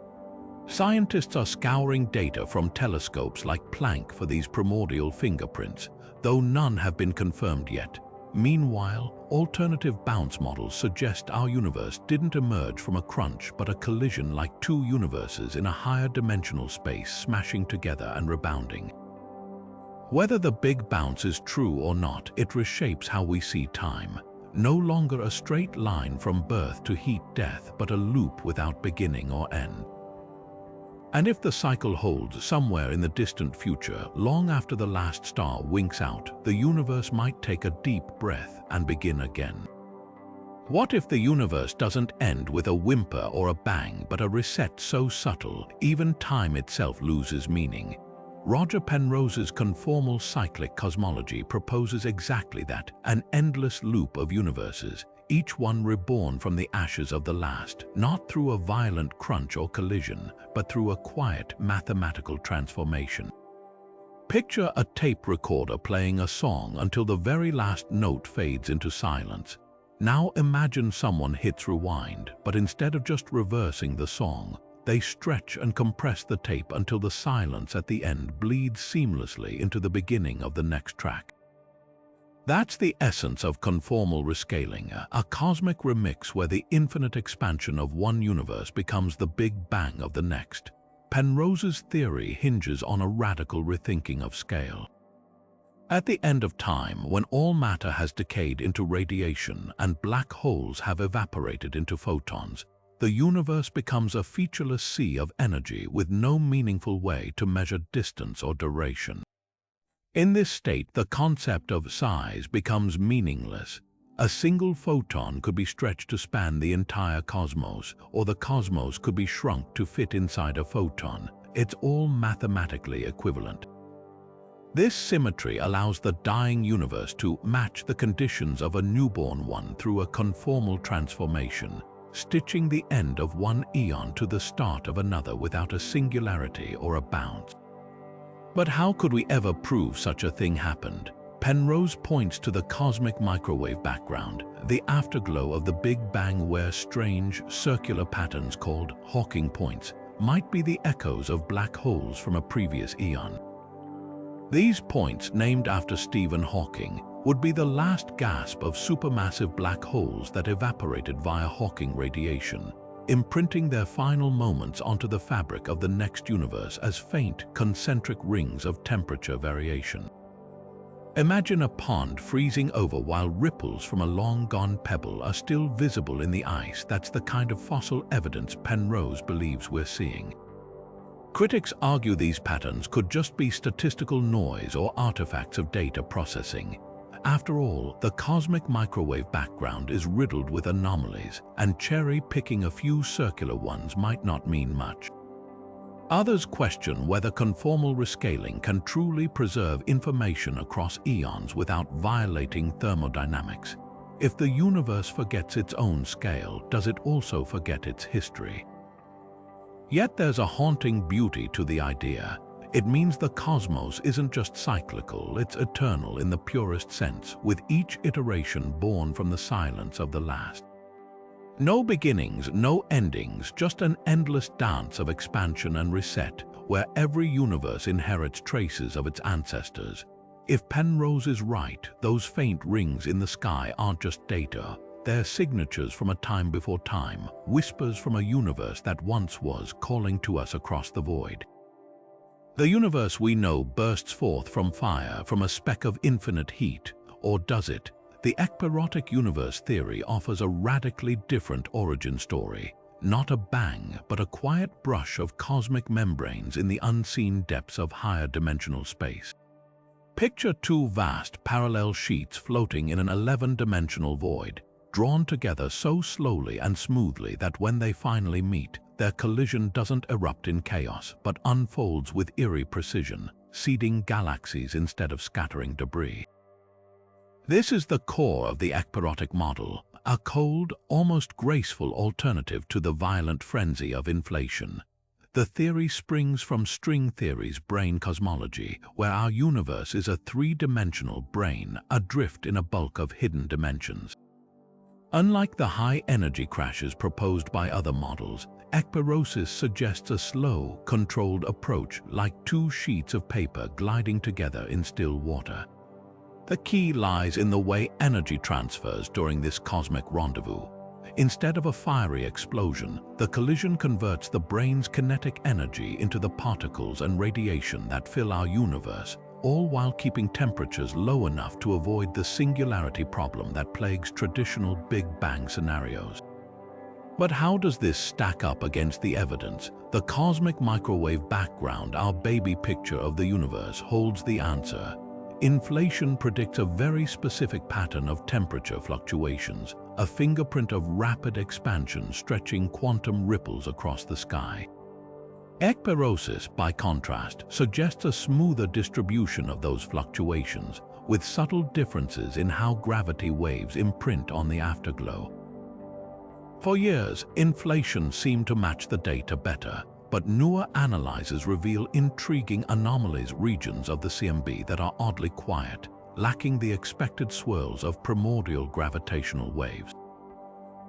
Scientists are scouring data from telescopes like Planck for these primordial fingerprints, though none have been confirmed yet. Meanwhile, alternative bounce models suggest our universe didn't emerge from a crunch but a collision like two universes in a higher dimensional space smashing together and rebounding. Whether the Big Bounce is true or not, it reshapes how we see time. No longer a straight line from birth to heat-death, but a loop without beginning or end. And if the cycle holds somewhere in the distant future, long after the last star winks out, the universe might take a deep breath and begin again. What if the universe doesn't end with a whimper or a bang, but a reset so subtle, even time itself loses meaning? Roger Penrose's conformal cyclic cosmology proposes exactly that, an endless loop of universes, each one reborn from the ashes of the last, not through a violent crunch or collision, but through a quiet mathematical transformation. Picture a tape recorder playing a song until the very last note fades into silence. Now imagine someone hits rewind, but instead of just reversing the song, they stretch and compress the tape until the silence at the end bleeds seamlessly into the beginning of the next track. That's the essence of conformal rescaling, a cosmic remix where the infinite expansion of one universe becomes the Big Bang of the next. Penrose's theory hinges on a radical rethinking of scale. At the end of time, when all matter has decayed into radiation and black holes have evaporated into photons, the universe becomes a featureless sea of energy with no meaningful way to measure distance or duration. In this state, the concept of size becomes meaningless. A single photon could be stretched to span the entire cosmos, or the cosmos could be shrunk to fit inside a photon. It's all mathematically equivalent. This symmetry allows the dying universe to match the conditions of a newborn one through a conformal transformation, stitching the end of one eon to the start of another without a singularity or a bounce. But how could we ever prove such a thing happened? Penrose points to the cosmic microwave background, the afterglow of the Big Bang, where strange, circular patterns called Hawking points might be the echoes of black holes from a previous eon. These points, named after Stephen Hawking, would be the last gasp of supermassive black holes that evaporated via Hawking radiation, imprinting their final moments onto the fabric of the next universe as faint, concentric rings of temperature variation. Imagine a pond freezing over while ripples from a long-gone pebble are still visible in the ice. That's the kind of fossil evidence Penrose believes we're seeing. Critics argue these patterns could just be statistical noise or artifacts of data processing. After all, the cosmic microwave background is riddled with anomalies, and cherry-picking a few circular ones might not mean much. Others question whether conformal rescaling can truly preserve information across eons without violating thermodynamics. If the universe forgets its own scale, does it also forget its history? Yet there's a haunting beauty to the idea. It means the cosmos isn't just cyclical, it's eternal in the purest sense, with each iteration born from the silence of the last. No beginnings, no endings, just an endless dance of expansion and reset, where every universe inherits traces of its ancestors. If Penrose is right, those faint rings in the sky aren't just data. They're signatures from a time before time, whispers from a universe that once was, calling to us across the void. The universe we know bursts forth from fire, from a speck of infinite heat, or does it? The ekpyrotic universe theory offers a radically different origin story. Not a bang, but a quiet brush of cosmic membranes in the unseen depths of higher dimensional space. Picture two vast parallel sheets floating in an 11-dimensional void, drawn together so slowly and smoothly that when they finally meet, their collision doesn't erupt in chaos, but unfolds with eerie precision, seeding galaxies instead of scattering debris. This is the core of the ekpyrotic model, a cold, almost graceful alternative to the violent frenzy of inflation. The theory springs from string theory's brane cosmology, where our universe is a three-dimensional brane adrift in a bulk of hidden dimensions. Unlike the high-energy crashes proposed by other models, ekpyrosis suggests a slow, controlled approach like two sheets of paper gliding together in still water. The key lies in the way energy transfers during this cosmic rendezvous. Instead of a fiery explosion, the collision converts the brane's kinetic energy into the particles and radiation that fill our universe, all while keeping temperatures low enough to avoid the singularity problem that plagues traditional Big Bang scenarios. But how does this stack up against the evidence? The cosmic microwave background, our baby picture of the universe, holds the answer. Inflation predicts a very specific pattern of temperature fluctuations, a fingerprint of rapid expansion stretching quantum ripples across the sky. Ekpyrosis, by contrast, suggests a smoother distribution of those fluctuations, with subtle differences in how gravity waves imprint on the afterglow. For years, inflation seemed to match the data better, but newer analyses reveal intriguing anomalies, regions of the CMB that are oddly quiet, lacking the expected swirls of primordial gravitational waves.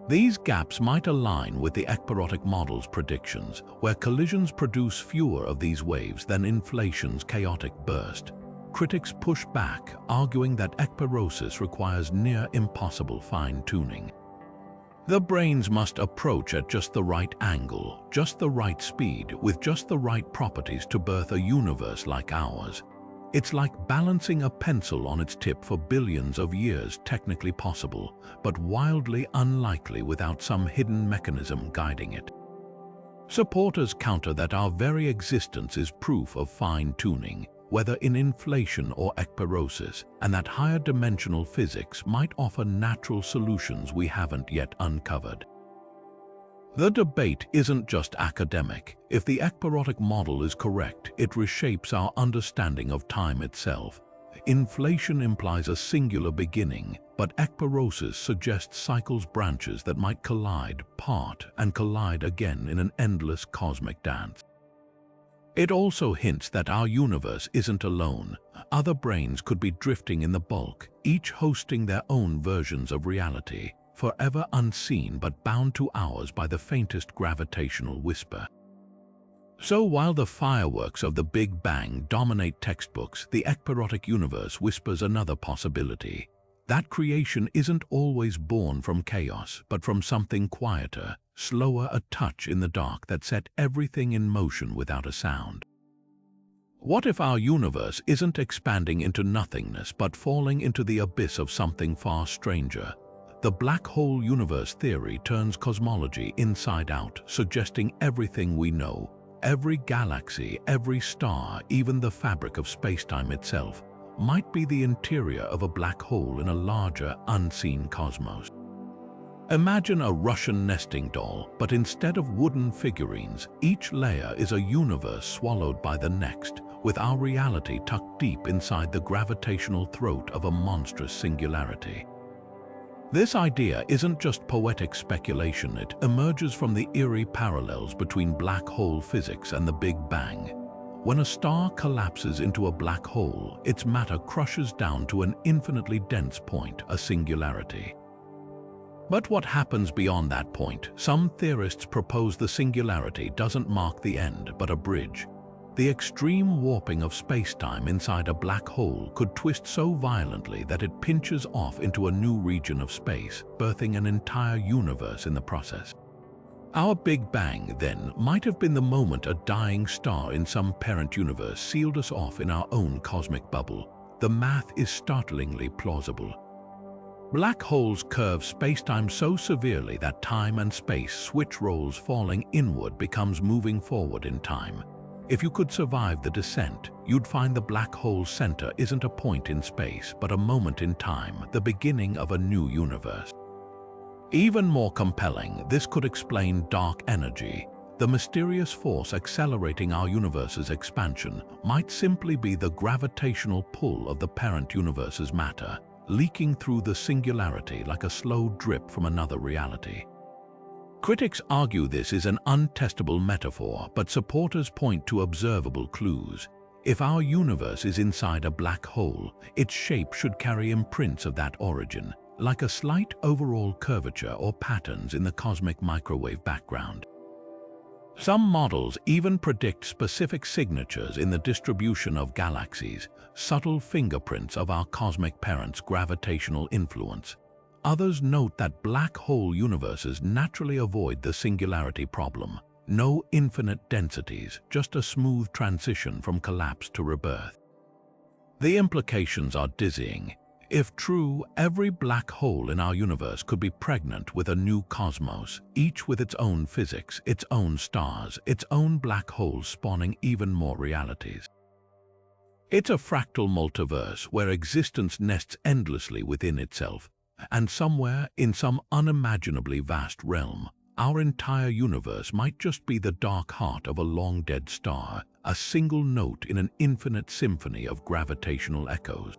These gaps might align with the ekpyrotic model's predictions, where collisions produce fewer of these waves than inflation's chaotic burst. Critics push back, arguing that ekpyrosis requires near impossible fine-tuning. The branes must approach at just the right angle, just the right speed, with just the right properties to birth a universe like ours. It's like balancing a pencil on its tip for billions of years, technically possible, but wildly unlikely without some hidden mechanism guiding it. Supporters counter that our very existence is proof of fine-tuning, whether in inflation or ekpyrosis, and that higher dimensional physics might offer natural solutions we haven't yet uncovered. The debate isn't just academic. If the ekpyrotic model is correct, it reshapes our understanding of time itself. Inflation implies a singular beginning, but ekpyrosis suggests cycles branches that might collide, part, and collide again in an endless cosmic dance. It also hints that our universe isn't alone. Other branes could be drifting in the bulk, each hosting their own versions of reality, forever unseen but bound to ours by the faintest gravitational whisper. So while the fireworks of the Big Bang dominate textbooks, the ekpyrotic universe whispers another possibility. That creation isn't always born from chaos, but from something quieter, slower, a touch in the dark that set everything in motion without a sound. What if our universe isn't expanding into nothingness but falling into the abyss of something far stranger? The black hole universe theory turns cosmology inside out, suggesting everything we know, every galaxy, every star, even the fabric of spacetime itself, might be the interior of a black hole in a larger, unseen cosmos. Imagine a Russian nesting doll, but instead of wooden figurines, each layer is a universe swallowed by the next, with our reality tucked deep inside the gravitational throat of a monstrous singularity. This idea isn't just poetic speculation, it emerges from the eerie parallels between black hole physics and the Big Bang. When a star collapses into a black hole, its matter crushes down to an infinitely dense point, a singularity. But what happens beyond that point? Some theorists propose the singularity doesn't mark the end, but a bridge. The extreme warping of space-time inside a black hole could twist so violently that it pinches off into a new region of space, birthing an entire universe in the process. Our Big Bang, then, might have been the moment a dying star in some parent universe sealed us off in our own cosmic bubble. The math is startlingly plausible. Black holes curve space-time so severely that time and space switch roles. Falling inward becomes moving forward in time. If you could survive the descent, you'd find the black hole's center isn't a point in space, but a moment in time, the beginning of a new universe. Even more compelling, this could explain dark energy. The mysterious force accelerating our universe's expansion might simply be the gravitational pull of the parent universe's matter, leaking through the singularity like a slow drip from another reality. Critics argue this is an untestable metaphor, but supporters point to observable clues. If our universe is inside a black hole, its shape should carry imprints of that origin, like a slight overall curvature or patterns in the cosmic microwave background. Some models even predict specific signatures in the distribution of galaxies, subtle fingerprints of our cosmic parent's gravitational influence. Others note that black hole universes naturally avoid the singularity problem. No infinite densities, just a smooth transition from collapse to rebirth. The implications are dizzying. If true, every black hole in our universe could be pregnant with a new cosmos, each with its own physics, its own stars, its own black holes spawning even more realities. It's a fractal multiverse where existence nests endlessly within itself, and somewhere, in some unimaginably vast realm, our entire universe might just be the dark heart of a long-dead star, a single note in an infinite symphony of gravitational echoes.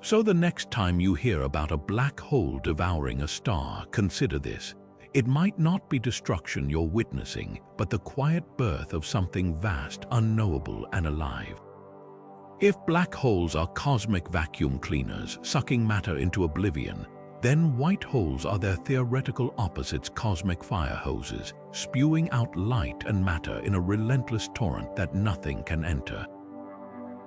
So the next time you hear about a black hole devouring a star, consider this. It might not be destruction you're witnessing, but the quiet birth of something vast, unknowable, and alive. If black holes are cosmic vacuum cleaners, sucking matter into oblivion, then white holes are their theoretical opposites, cosmic fire hoses, spewing out light and matter in a relentless torrent that nothing can enter.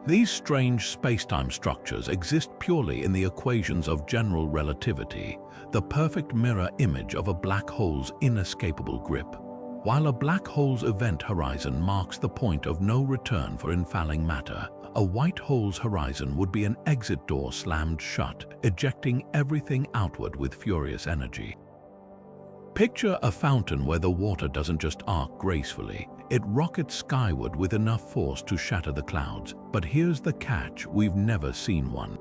These strange space-time structures exist purely in the equations of general relativity, the perfect mirror image of a black hole's inescapable grip. While a black hole's event horizon marks the point of no return for infalling matter, a white hole's horizon would be an exit door slammed shut, ejecting everything outward with furious energy. Picture a fountain where the water doesn't just arc gracefully, it rockets skyward with enough force to shatter the clouds. But here's the catch, we've never seen one.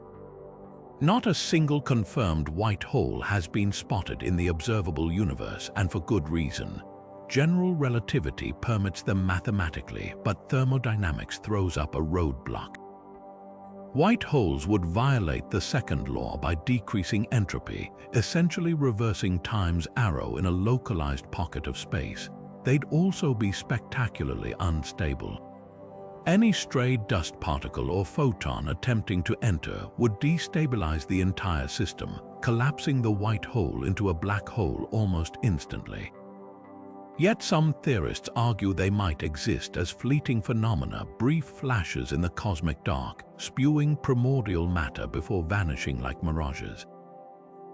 Not a single confirmed white hole has been spotted in the observable universe, and for good reason. General relativity permits them mathematically, but thermodynamics throws up a roadblock. White holes would violate the second law by decreasing entropy, essentially reversing time's arrow in a localized pocket of space. They'd also be spectacularly unstable. Any stray dust particle or photon attempting to enter would destabilize the entire system, collapsing the white hole into a black hole almost instantly. Yet some theorists argue they might exist as fleeting phenomena, brief flashes in the cosmic dark, spewing primordial matter before vanishing like mirages.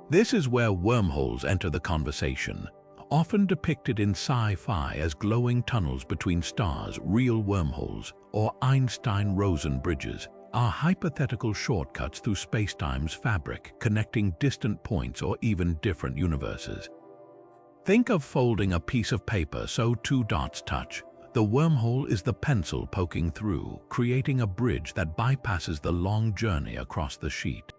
This is where wormholes enter the conversation. Often depicted in sci-fi as glowing tunnels between stars, real wormholes, or Einstein-Rosen bridges, are hypothetical shortcuts through spacetime's fabric, connecting distant points or even different universes. Think of folding a piece of paper so two dots touch. The wormhole is the pencil poking through, creating a bridge that bypasses the long journey across the sheet.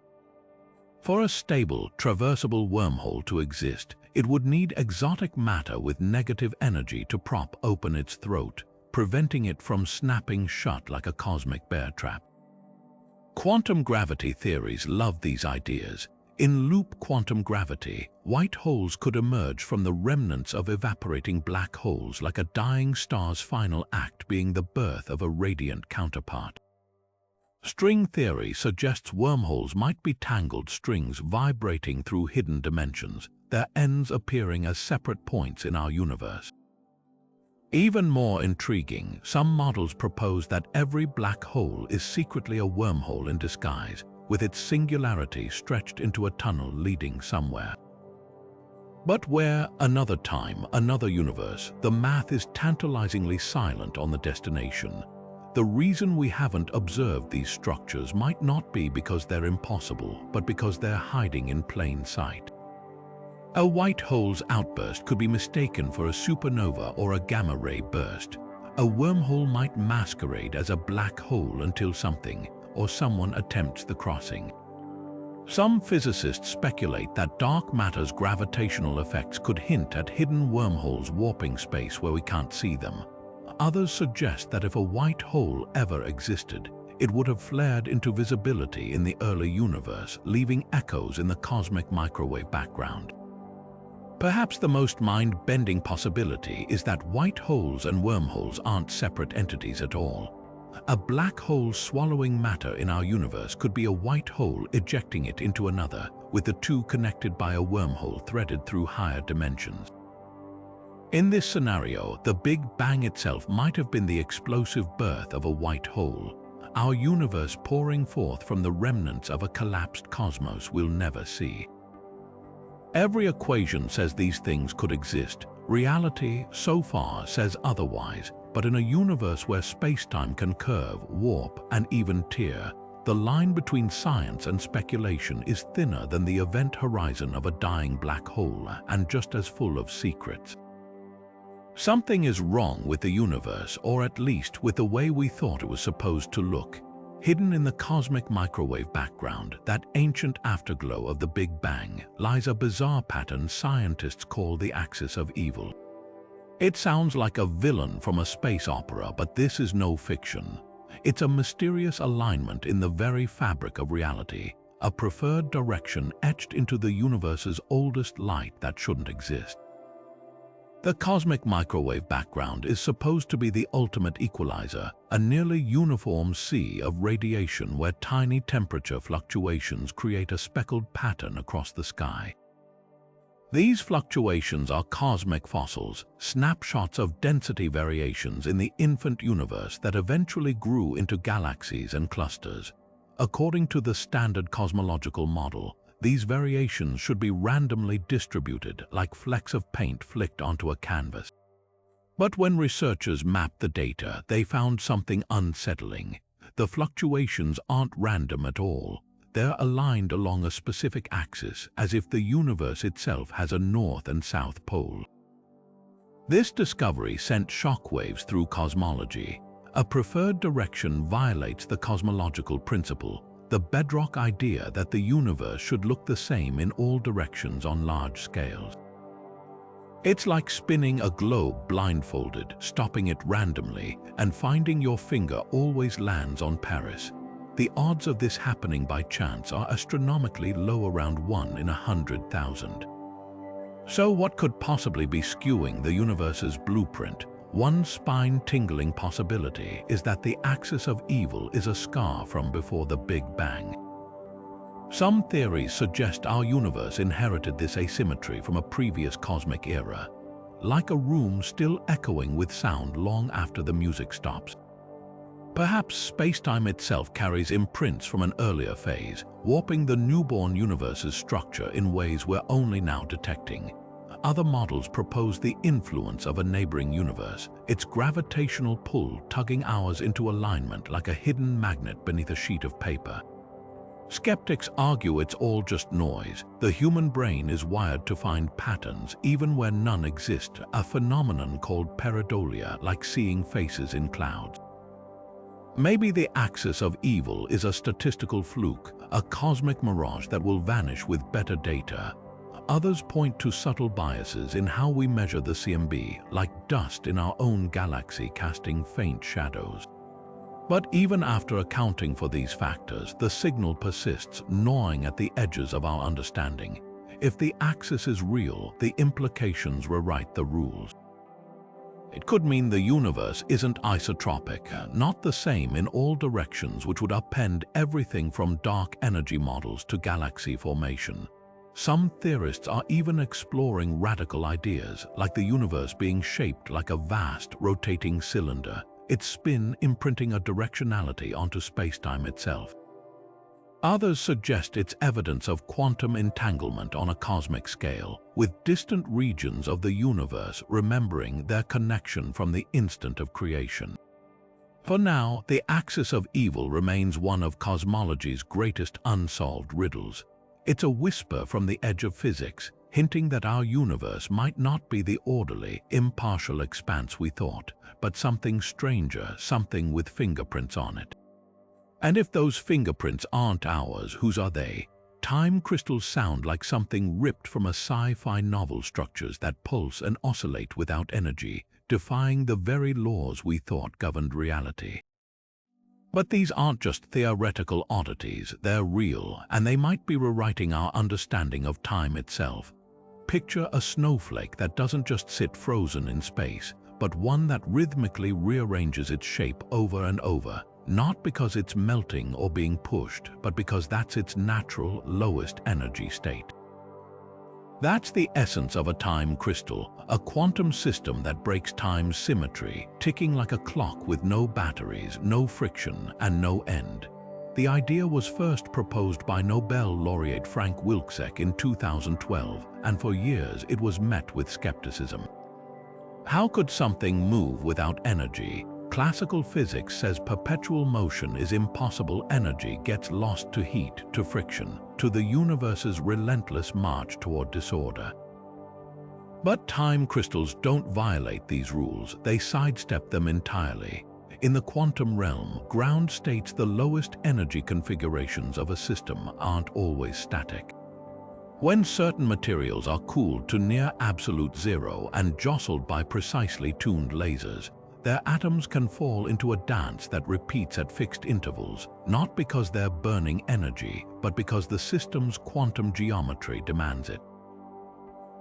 For a stable, traversable wormhole to exist, it would need exotic matter with negative energy to prop open its throat, preventing it from snapping shut like a cosmic bear trap. Quantum gravity theories love these ideas. In loop quantum gravity, white holes could emerge from the remnants of evaporating black holes, like a dying star's final act being the birth of a radiant counterpart. String theory suggests wormholes might be tangled strings vibrating through hidden dimensions, their ends appearing as separate points in our universe. Even more intriguing, some models propose that every black hole is secretly a wormhole in disguise, with its singularity stretched into a tunnel leading somewhere. But where, another time, another universe, the math is tantalizingly silent on the destination. The reason we haven't observed these structures might not be because they're impossible, but because they're hiding in plain sight. A white hole's outburst could be mistaken for a supernova or a gamma-ray burst. A wormhole might masquerade as a black hole until something or someone attempts the crossing. Some physicists speculate that dark matter's gravitational effects could hint at hidden wormholes warping space where we can't see them. Others suggest that if a white hole ever existed, it would have flared into visibility in the early universe, leaving echoes in the cosmic microwave background. Perhaps the most mind-bending possibility is that white holes and wormholes aren't separate entities at all. A black hole swallowing matter in our universe could be a white hole ejecting it into another, with the two connected by a wormhole threaded through higher dimensions. In this scenario, the Big Bang itself might have been the explosive birth of a white hole, our universe pouring forth from the remnants of a collapsed cosmos we'll never see. Every equation says these things could exist. Reality, so far, says otherwise. But in a universe where space-time can curve, warp, and even tear, the line between science and speculation is thinner than the event horizon of a dying black hole, and just as full of secrets. Something is wrong with the universe, or at least with the way we thought it was supposed to look. Hidden in the cosmic microwave background, that ancient afterglow of the Big Bang, lies a bizarre pattern scientists call the axis of evil. It sounds like a villain from a space opera, but this is no fiction. It's a mysterious alignment in the very fabric of reality, a preferred direction etched into the universe's oldest light that shouldn't exist. The cosmic microwave background is supposed to be the ultimate equalizer, a nearly uniform sea of radiation where tiny temperature fluctuations create a speckled pattern across the sky. These fluctuations are cosmic fossils, snapshots of density variations in the infant universe that eventually grew into galaxies and clusters. According to the standard cosmological model, these variations should be randomly distributed like flecks of paint flicked onto a canvas. But when researchers mapped the data, they found something unsettling. The fluctuations aren't random at all. They're aligned along a specific axis, as if the universe itself has a north and south pole. This discovery sent shockwaves through cosmology. A preferred direction violates the cosmological principle, the bedrock idea that the universe should look the same in all directions on large scales. It's like spinning a globe blindfolded, stopping it randomly, and finding your finger always lands on Paris. The odds of this happening by chance are astronomically low, around 1 in 100,000. So what could possibly be skewing the universe's blueprint? One spine-tingling possibility is that the axis of evil is a scar from before the Big Bang. Some theories suggest our universe inherited this asymmetry from a previous cosmic era, like a room still echoing with sound long after the music stops. Perhaps space-time itself carries imprints from an earlier phase, warping the newborn universe's structure in ways we're only now detecting. Other models propose the influence of a neighboring universe, its gravitational pull tugging ours into alignment like a hidden magnet beneath a sheet of paper. Skeptics argue it's all just noise. The human brain is wired to find patterns even where none exist, a phenomenon called pareidolia, like seeing faces in clouds. Maybe the axis of evil is a statistical fluke, a cosmic mirage that will vanish with better data. Others point to subtle biases in how we measure the CMB, like dust in our own galaxy casting faint shadows. But even after accounting for these factors, the signal persists, gnawing at the edges of our understanding. If the axis is real, the implications rewrite the rules. It could mean the universe isn't isotropic, not the same in all directions, which would upend everything from dark energy models to galaxy formation. Some theorists are even exploring radical ideas, like the universe being shaped like a vast, rotating cylinder, its spin imprinting a directionality onto spacetime itself. Others suggest it's evidence of quantum entanglement on a cosmic scale, with distant regions of the universe remembering their connection from the instant of creation. For now, the axis of evil remains one of cosmology's greatest unsolved riddles. It's a whisper from the edge of physics, hinting that our universe might not be the orderly, impartial expanse we thought, but something stranger, something with fingerprints on it. And if those fingerprints aren't ours, whose are they? Time crystals sound like something ripped from a sci-fi novel, structures that pulse and oscillate without energy, defying the very laws we thought governed reality. But these aren't just theoretical oddities, they're real, and they might be rewriting our understanding of time itself. Picture a snowflake that doesn't just sit frozen in space, but one that rhythmically rearranges its shape over and over, not because it's melting or being pushed, but because that's its natural, lowest energy state. That's the essence of a time crystal, a quantum system that breaks time's symmetry, ticking like a clock with no batteries, no friction, and no end. The idea was first proposed by Nobel laureate Frank Wilczek in 2012, and for years it was met with skepticism. How could something move without energy? Classical physics says perpetual motion is impossible. Energy gets lost to heat, to friction, to the universe's relentless march toward disorder. But time crystals don't violate these rules, they sidestep them entirely. In the quantum realm, ground states, the lowest energy configurations of a system, aren't always static. When certain materials are cooled to near absolute zero and jostled by precisely tuned lasers, their atoms can fall into a dance that repeats at fixed intervals, not because they're burning energy, but because the system's quantum geometry demands it.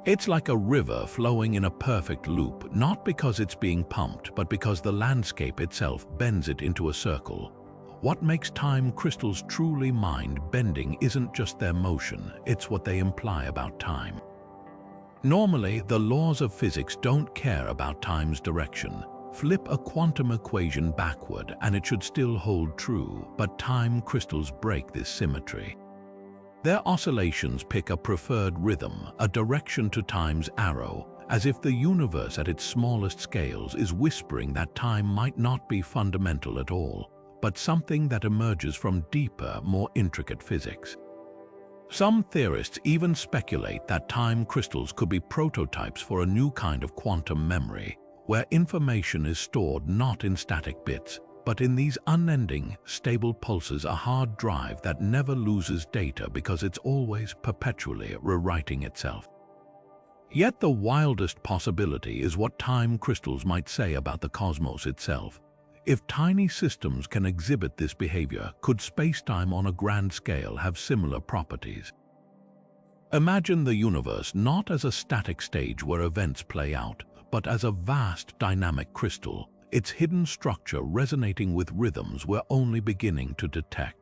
It's like a river flowing in a perfect loop, not because it's being pumped, but because the landscape itself bends it into a circle. What makes time crystals truly mind-bending isn't just their motion, it's what they imply about time. Normally, the laws of physics don't care about time's direction. Flip a quantum equation backward and it should still hold true, but time crystals break this symmetry. Their oscillations pick a preferred rhythm, a direction to time's arrow, as if the universe at its smallest scales is whispering that time might not be fundamental at all, but something that emerges from deeper, more intricate physics. Some theorists even speculate that time crystals could be prototypes for a new kind of quantum memory, where information is stored not in static bits, but in these unending, stable pulses, a hard drive that never loses data because it's always perpetually rewriting itself. Yet the wildest possibility is what time crystals might say about the cosmos itself. If tiny systems can exhibit this behavior, could spacetime on a grand scale have similar properties? Imagine the universe not as a static stage where events play out, but as a vast dynamic crystal, its hidden structure resonating with rhythms we're only beginning to detect.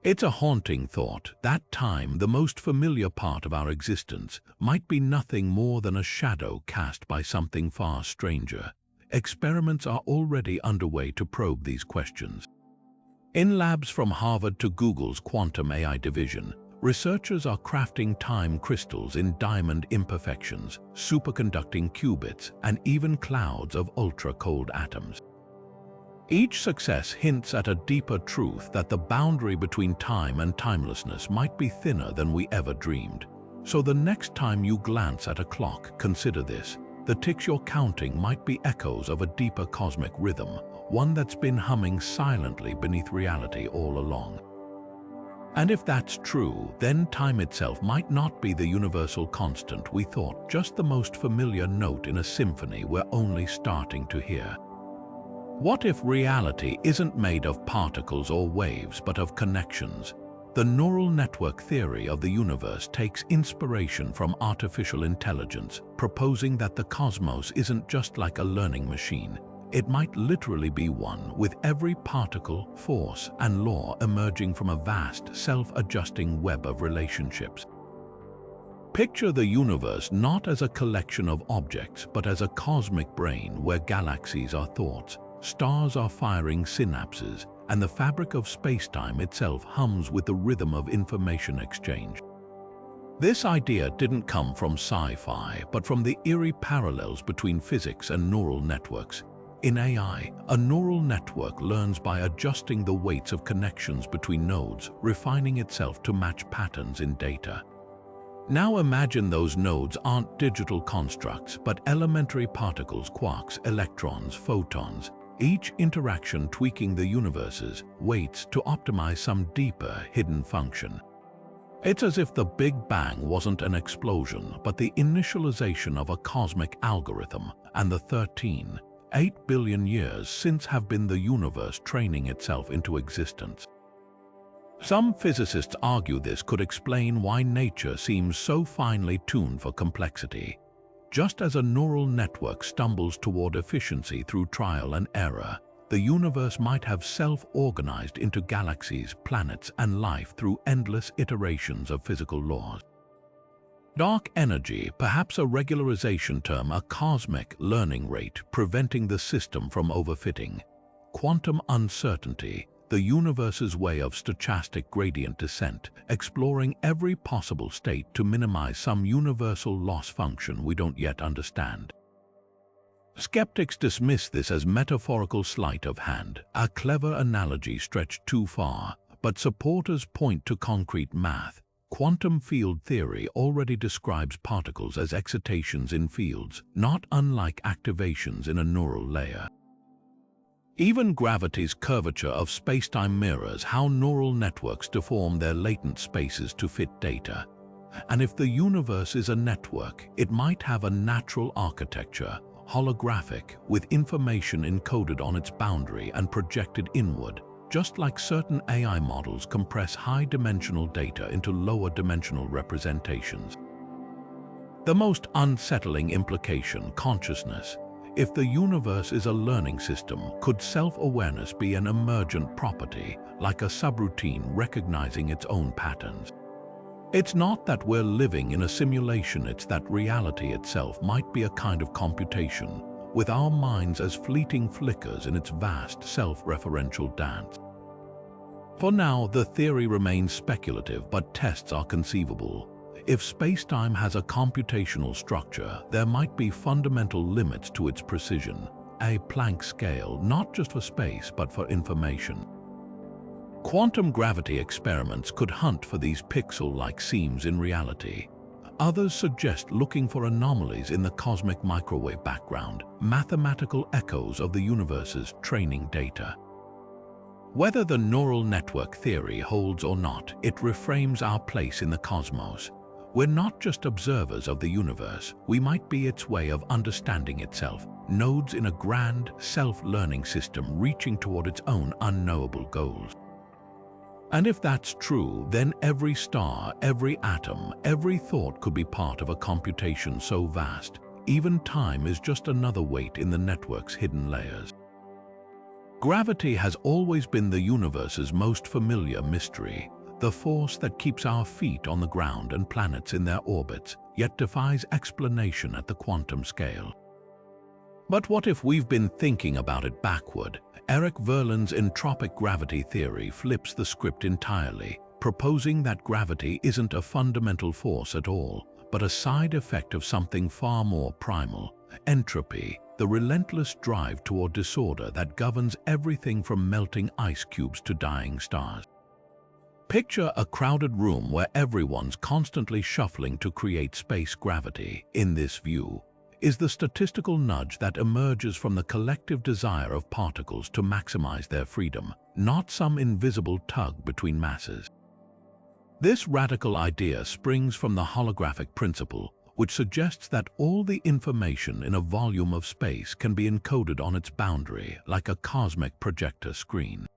It's a haunting thought that time, the most familiar part of our existence, might be nothing more than a shadow cast by something far stranger. Experiments are already underway to probe these questions. In labs from Harvard to Google's quantum AI division, researchers are crafting time crystals in diamond imperfections, superconducting qubits, and even clouds of ultra-cold atoms. Each success hints at a deeper truth that the boundary between time and timelessness might be thinner than we ever dreamed. So the next time you glance at a clock, consider this. The ticks you're counting might be echoes of a deeper cosmic rhythm, one that's been humming silently beneath reality all along. And if that's true, then time itself might not be the universal constant we thought, just the most familiar note in a symphony we're only starting to hear. What if reality isn't made of particles or waves, but of connections? The neural network theory of the universe takes inspiration from artificial intelligence, proposing that the cosmos isn't just like a learning machine. It might literally be one, with every particle, force, and law emerging from a vast, self-adjusting web of relationships. Picture the universe not as a collection of objects, but as a cosmic brain where galaxies are thoughts, stars are firing synapses, and the fabric of space-time itself hums with the rhythm of information exchange. This idea didn't come from sci-fi, but from the eerie parallels between physics and neural networks. In AI, a neural network learns by adjusting the weights of connections between nodes, refining itself to match patterns in data. Now imagine those nodes aren't digital constructs, but elementary particles, quarks, electrons, photons, each interaction tweaking the universe's weights to optimize some deeper, hidden function. It's as if the Big Bang wasn't an explosion, but the initialization of a cosmic algorithm, and the 8 billion years since have been the universe training itself into existence. Some physicists argue this could explain why nature seems so finely tuned for complexity. Just as a neural network stumbles toward efficiency through trial and error, the universe might have self-organized into galaxies, planets, and life through endless iterations of physical laws. Dark energy, perhaps a regularization term, a cosmic learning rate preventing the system from overfitting. Quantum uncertainty, the universe's way of stochastic gradient descent, exploring every possible state to minimize some universal loss function we don't yet understand. Skeptics dismiss this as metaphorical sleight of hand, a clever analogy stretched too far, but supporters point to concrete math. Quantum field theory already describes particles as excitations in fields, not unlike activations in a neural layer. Even gravity's curvature of spacetime mirrors how neural networks deform their latent spaces to fit data. And if the universe is a network, it might have a natural architecture, holographic, with information encoded on its boundary and projected inward, just like certain AI models compress high-dimensional data into lower-dimensional representations. The most unsettling implication, consciousness. If the universe is a learning system, could self-awareness be an emergent property, like a subroutine recognizing its own patterns? It's not that we're living in a simulation, it's that reality itself might be a kind of computation, with our minds as fleeting flickers in its vast self-referential dance. For now, the theory remains speculative, but tests are conceivable. If spacetime has a computational structure, there might be fundamental limits to its precision, a Planck scale not just for space but for information. Quantum gravity experiments could hunt for these pixel-like seams in reality. Others suggest looking for anomalies in the cosmic microwave background, mathematical echoes of the universe's training data. Whether the neural network theory holds or not, it reframes our place in the cosmos. We're not just observers of the universe, we might be its way of understanding itself, nodes in a grand, self-learning system reaching toward its own unknowable goals. And if that's true, then every star, every atom, every thought could be part of a computation so vast, even time is just another weight in the network's hidden layers. Gravity has always been the universe's most familiar mystery, the force that keeps our feet on the ground and planets in their orbits, yet defies explanation at the quantum scale. But what if we've been thinking about it backward? Eric Verland's entropic gravity theory flips the script entirely, proposing that gravity isn't a fundamental force at all, but a side effect of something far more primal, entropy. the relentless drive toward disorder that governs everything from melting ice cubes to dying stars. Picture a crowded room where everyone's constantly shuffling to create space gravity. In this view is the statistical nudge that emerges from the collective desire of particles to maximize their freedom, not some invisible tug between masses. This radical idea springs from the holographic principle, which suggests that all the information in a volume of space can be encoded on its boundary like a cosmic projector screen.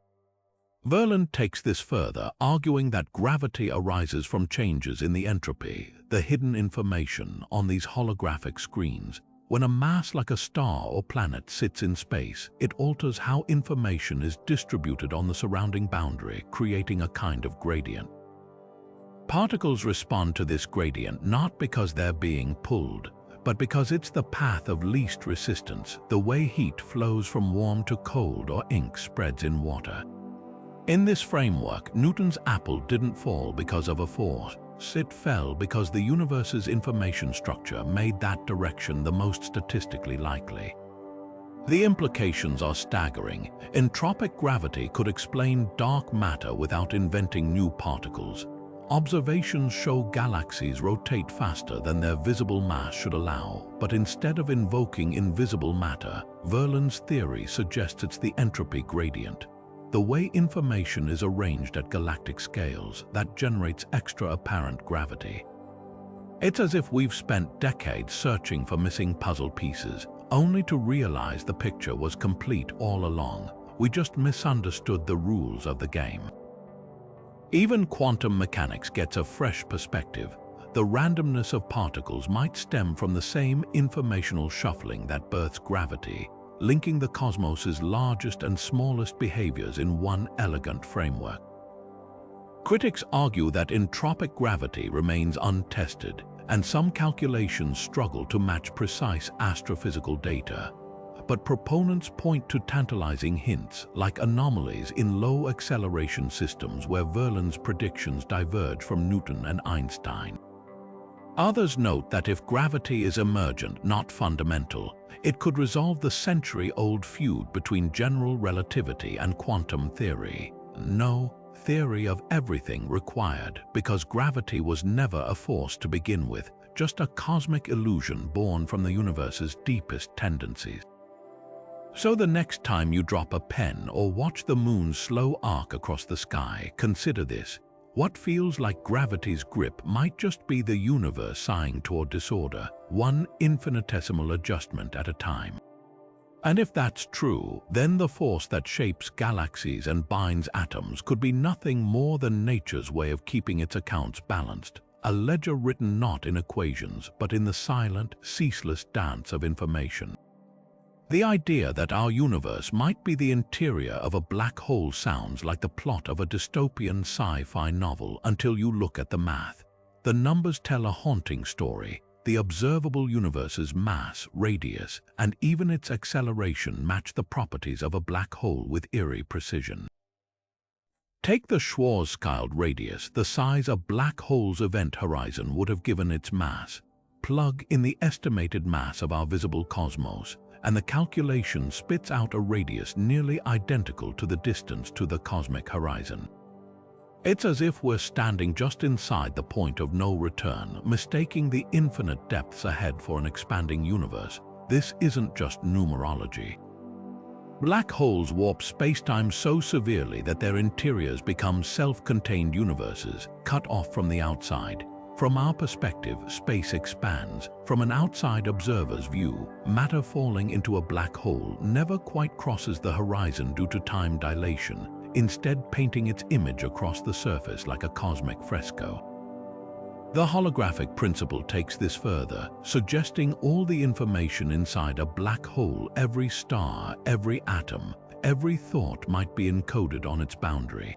Verland takes this further, arguing that gravity arises from changes in the entropy, the hidden information on these holographic screens. When a mass like a star or planet sits in space, it alters how information is distributed on the surrounding boundary, creating a kind of gradient. Particles respond to this gradient not because they're being pulled, but because it's the path of least resistance, the way heat flows from warm to cold or ink spreads in water. In this framework, Newton's apple didn't fall because of a force. It fell because the universe's information structure made that direction the most statistically likely. The implications are staggering. Entropic gravity could explain dark matter without inventing new particles. Observations show galaxies rotate faster than their visible mass should allow, but instead of invoking invisible matter, Verland's theory suggests it's the entropy gradient, the way information is arranged at galactic scales, that generates extra apparent gravity. It's as if we've spent decades searching for missing puzzle pieces, only to realize the picture was complete all along. We just misunderstood the rules of the game. Even quantum mechanics gets a fresh perspective. The randomness of particles might stem from the same informational shuffling that births gravity, linking the cosmos's largest and smallest behaviors in one elegant framework. Critics argue that entropic gravity remains untested, and some calculations struggle to match precise astrophysical data. But proponents point to tantalizing hints, like anomalies in low acceleration systems where Verland's predictions diverge from Newton and Einstein. Others note that if gravity is emergent, not fundamental, it could resolve the century-old feud between general relativity and quantum theory. No theory of everything required, because gravity was never a force to begin with, just a cosmic illusion born from the universe's deepest tendencies. So the next time you drop a pen or watch the moon's slow arc across the sky, consider this. What feels like gravity's grip might just be the universe sighing toward disorder, one infinitesimal adjustment at a time. And if that's true, then the force that shapes galaxies and binds atoms could be nothing more than nature's way of keeping its accounts balanced, a ledger written not in equations, but in the silent, ceaseless dance of information. The idea that our universe might be the interior of a black hole sounds like the plot of a dystopian sci-fi novel until you look at the math. The numbers tell a haunting story. The observable universe's mass, radius, and even its acceleration match the properties of a black hole with eerie precision. Take the Schwarzschild radius, the size a black hole's event horizon would have given its mass. Plug in the estimated mass of our visible cosmos, and the calculation spits out a radius nearly identical to the distance to the cosmic horizon. It's as if we're standing just inside the point of no return, mistaking the infinite depths ahead for an expanding universe. This isn't just numerology. Black holes warp spacetime so severely that their interiors become self-contained universes, cut off from the outside. From our perspective, space expands. From an outside observer's view, matter falling into a black hole never quite crosses the horizon due to time dilation, instead painting its image across the surface like a cosmic fresco. The holographic principle takes this further, suggesting all the information inside a black hole, every star, every atom, every thought might be encoded on its boundary.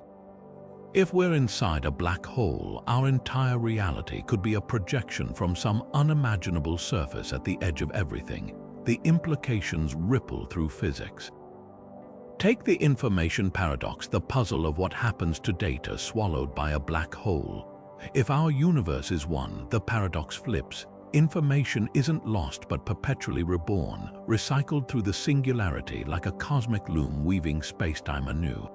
If we're inside a black hole, our entire reality could be a projection from some unimaginable surface at the edge of everything. The implications ripple through physics. Take the information paradox, the puzzle of what happens to data swallowed by a black hole. If our universe is one, the paradox flips. information isn't lost but perpetually reborn, recycled through the singularity like a cosmic loom weaving spacetime anew.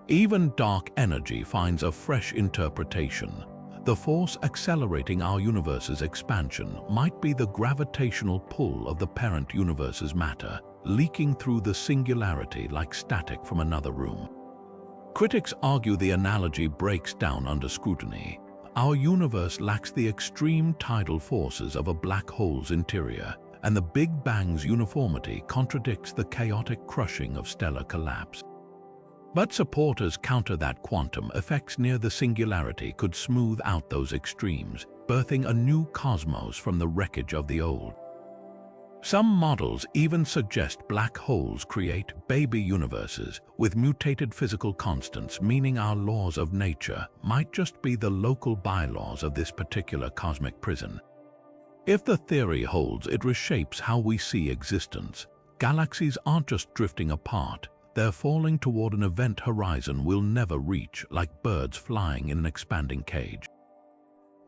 Even dark energy finds a fresh interpretation. The force accelerating our universe's expansion might be the gravitational pull of the parent universe's matter, leaking through the singularity like static from another room. Critics argue the analogy breaks down under scrutiny. Our universe lacks the extreme tidal forces of a black hole's interior, and the Big Bang's uniformity contradicts the chaotic crushing of stellar collapse. But supporters counter that quantum effects near the singularity could smooth out those extremes, birthing a new cosmos from the wreckage of the old. Some models even suggest black holes create baby universes with mutated physical constants, meaning our laws of nature might just be the local bylaws of this particular cosmic prison. If the theory holds, it reshapes how we see existence. Galaxies aren't just drifting apart, they're falling toward an event horizon we'll never reach, like birds flying in an expanding cage.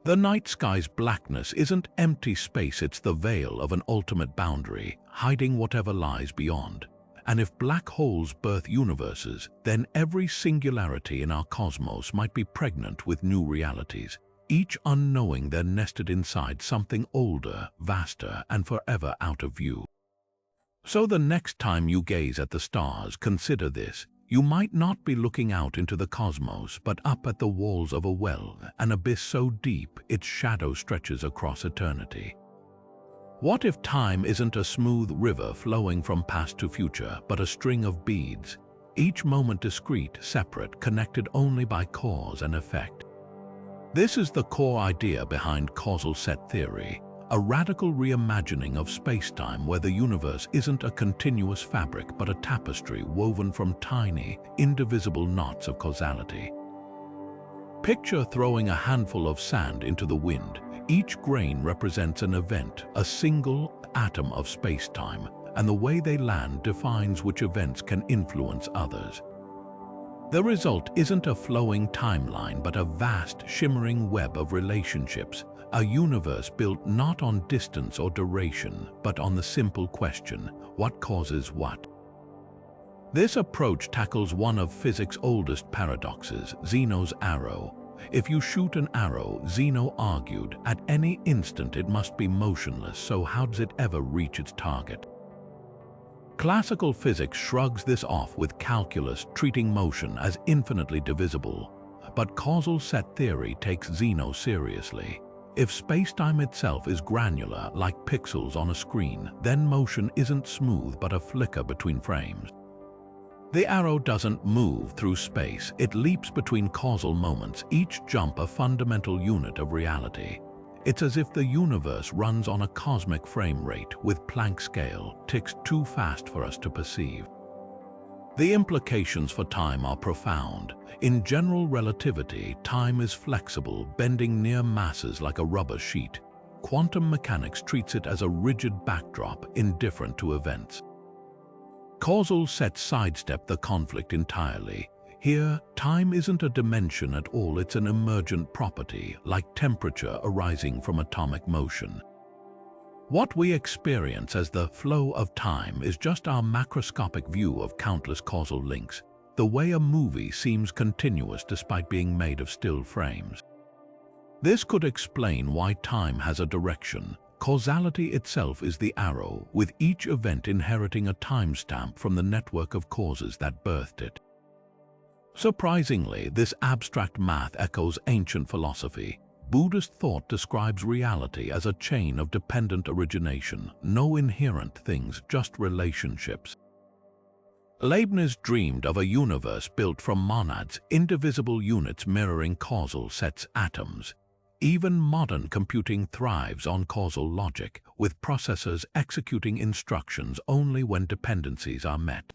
The night sky's blackness isn't empty space, it's the veil of an ultimate boundary, hiding whatever lies beyond. And if black holes birth universes, then every singularity in our cosmos might be pregnant with new realities, each unknowing they're nested inside something older, vaster, and forever out of view. So the next time you gaze at the stars, consider this. You might not be looking out into the cosmos, but up at the walls of a well, an abyss so deep its shadow stretches across eternity. What if time isn't a smooth river flowing from past to future, but a string of beads, each moment discrete, separate, connected only by cause and effect? This is the core idea behind causal set theory, a radical reimagining of spacetime where the universe isn't a continuous fabric but a tapestry woven from tiny, indivisible knots of causality. Picture throwing a handful of sand into the wind. Each grain represents an event, a single atom of spacetime, and the way they land defines which events can influence others. The result isn't a flowing timeline but a vast, shimmering web of relationships, a universe built not on distance or duration, but on the simple question, what causes what? This approach tackles one of physics' oldest paradoxes, Zeno's arrow. If you shoot an arrow, Zeno argued, at any instant it must be motionless, so how does it ever reach its target? Classical physics shrugs this off with calculus, treating motion as infinitely divisible. But causal set theory takes Zeno seriously. If spacetime itself is granular, like pixels on a screen, then motion isn't smooth but a flicker between frames. The arrow doesn't move through space, it leaps between causal moments, each jump a fundamental unit of reality. It's as if the universe runs on a cosmic frame rate with Planck's scale, ticks too fast for us to perceive. The implications for time are profound. In general relativity, time is flexible, bending near masses like a rubber sheet. Quantum mechanics treats it as a rigid backdrop, indifferent to events. Causal sets sidestep the conflict entirely. Here, time isn't a dimension at all, it's an emergent property, like temperature arising from atomic motion. What we experience as the flow of time is just our macroscopic view of countless causal links, the way a movie seems continuous despite being made of still frames. This could explain why time has a direction. Causality itself is the arrow, with each event inheriting a timestamp from the network of causes that birthed it. Surprisingly, this abstract math echoes ancient philosophy. Buddhist thought describes reality as a chain of dependent origination, no inherent things, just relationships. Leibniz dreamed of a universe built from monads, indivisible units mirroring causal sets, atoms. Even modern computing thrives on causal logic, with processors executing instructions only when dependencies are met.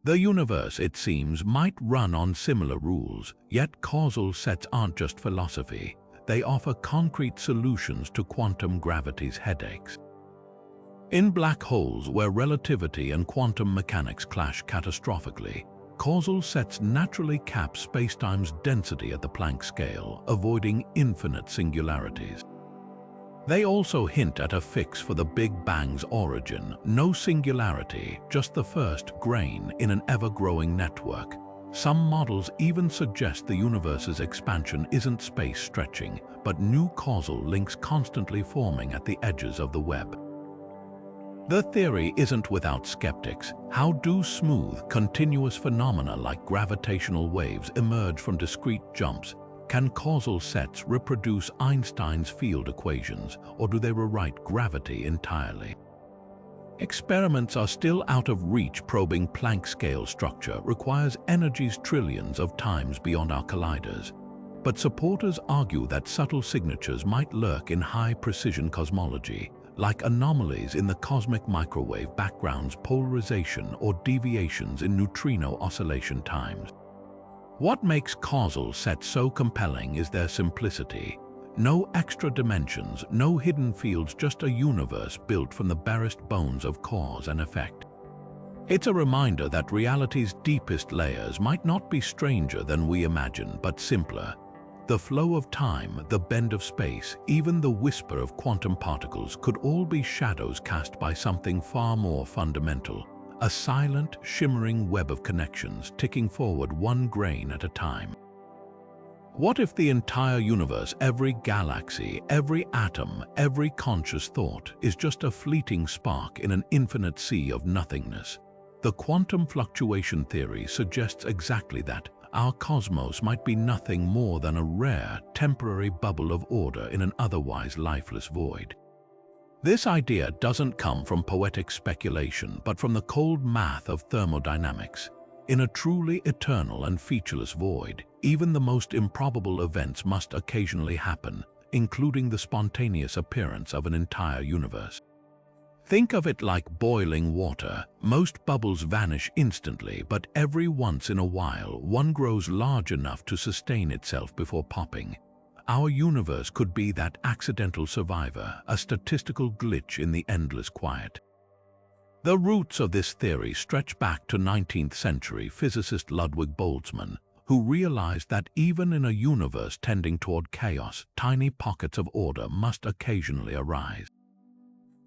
The universe, it seems, might run on similar rules, yet causal sets aren't just philosophy. They offer concrete solutions to quantum gravity's headaches. In black holes, where relativity and quantum mechanics clash catastrophically, causal sets naturally cap spacetime's density at the Planck scale, avoiding infinite singularities. They also hint at a fix for the Big Bang's origin, no singularity, just the first grain in an ever-growing network. Some models even suggest the universe's expansion isn't space stretching, but new causal links constantly forming at the edges of the web. The theory isn't without skeptics. How do smooth, continuous phenomena like gravitational waves emerge from discrete jumps? Can causal sets reproduce Einstein's field equations, or do they rewrite gravity entirely? Experiments are still out of reach. Probing Planck-scale structure requires energies trillions of times beyond our colliders. But supporters argue that subtle signatures might lurk in high-precision cosmology, like anomalies in the cosmic microwave background's polarization or deviations in neutrino oscillation times. What makes causal sets so compelling is their simplicity. No extra dimensions, no hidden fields, just a universe built from the barest bones of cause and effect. It's a reminder that reality's deepest layers might not be stranger than we imagine, but simpler. The flow of time, the bend of space, even the whisper of quantum particles could all be shadows cast by something far more fundamental. A silent, shimmering web of connections ticking forward one grain at a time. What if the entire universe, every galaxy, every atom, every conscious thought is just a fleeting spark in an infinite sea of nothingness? The quantum fluctuation theory suggests exactly that. Our cosmos might be nothing more than a rare, temporary bubble of order in an otherwise lifeless void. This idea doesn't come from poetic speculation, but from the cold math of thermodynamics. In a truly eternal and featureless void, even the most improbable events must occasionally happen, including the spontaneous appearance of an entire universe. Think of it like boiling water. Most bubbles vanish instantly, but every once in a while, one grows large enough to sustain itself before popping. Our universe could be that accidental survivor, a statistical glitch in the endless quiet. The roots of this theory stretch back to 19th century physicist Ludwig Boltzmann, who realized that even in a universe tending toward chaos, tiny pockets of order must occasionally arise.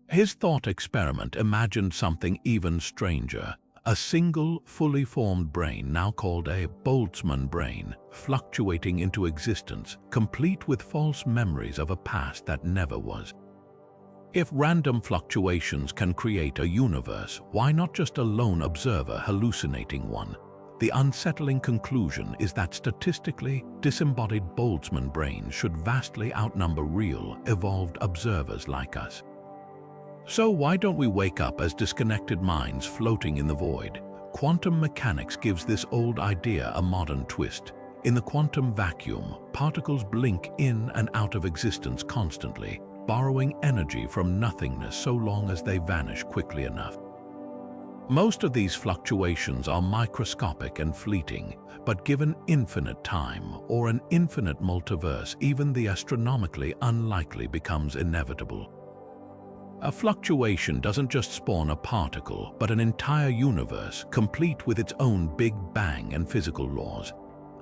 His thought experiment imagined something even stranger, a single, fully formed brane, now called a Boltzmann brane, fluctuating into existence, complete with false memories of a past that never was. If random fluctuations can create a universe, why not just a lone observer hallucinating one? The unsettling conclusion is that statistically, disembodied Boltzmann branes should vastly outnumber real, evolved observers like us. So why don't we wake up as disconnected minds floating in the void? Quantum mechanics gives this old idea a modern twist. In the quantum vacuum, particles blink in and out of existence constantly, borrowing energy from nothingness so long as they vanish quickly enough. Most of these fluctuations are microscopic and fleeting, but given infinite time or an infinite multiverse, even the astronomically unlikely becomes inevitable. A fluctuation doesn't just spawn a particle, but an entire universe, complete with its own Big Bang and physical laws.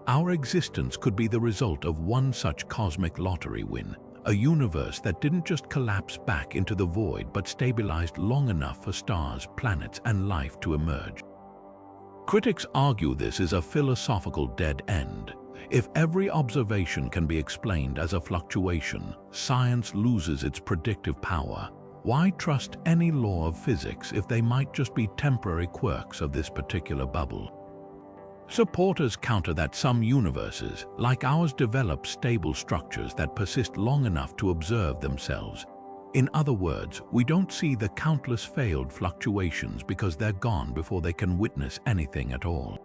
Our existence could be the result of one such cosmic lottery win, a universe that didn't just collapse back into the void but stabilized long enough for stars, planets, and life to emerge. Critics argue this is a philosophical dead end. If every observation can be explained as a fluctuation, science loses its predictive power. Why trust any law of physics if they might just be temporary quirks of this particular bubble? Supporters counter that some universes, like ours, develop stable structures that persist long enough to observe themselves. In other words, we don't see the countless failed fluctuations because they're gone before they can witness anything at all.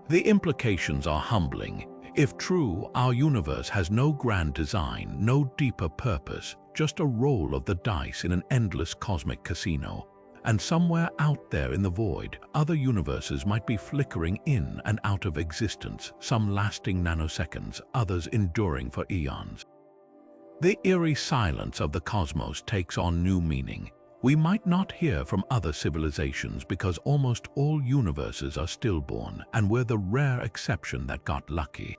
The implications are humbling. If true, our universe has no grand design, no deeper purpose, just a roll of the dice in an endless cosmic casino. And somewhere out there in the void, other universes might be flickering in and out of existence, some lasting nanoseconds, others enduring for eons. The eerie silence of the cosmos takes on new meaning. We might not hear from other civilizations because almost all universes are stillborn, and we're the rare exception that got lucky.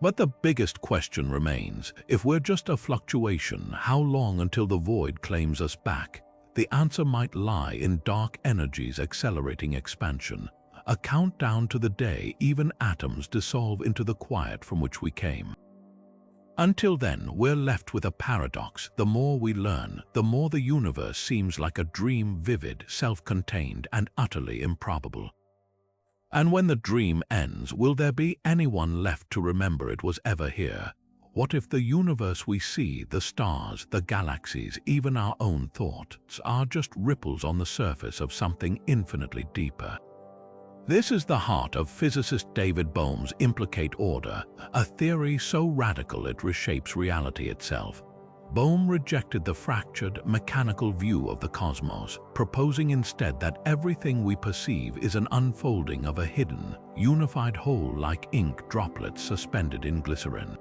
But the biggest question remains, if we're just a fluctuation, how long until the void claims us back? The answer might lie in dark energy's accelerating expansion, a countdown to the day even atoms dissolve into the quiet from which we came. Until then, we're left with a paradox. The more we learn, the more the universe seems like a dream, vivid, self-contained, and utterly improbable. And when the dream ends, will there be anyone left to remember it was ever here? What if the universe we see, the stars, the galaxies, even our own thoughts, are just ripples on the surface of something infinitely deeper? This is the heart of physicist David Bohm's implicate order, a theory so radical it reshapes reality itself. Bohm rejected the fractured, mechanical view of the cosmos, proposing instead that everything we perceive is an unfolding of a hidden, unified whole like ink droplets suspended in glycerin.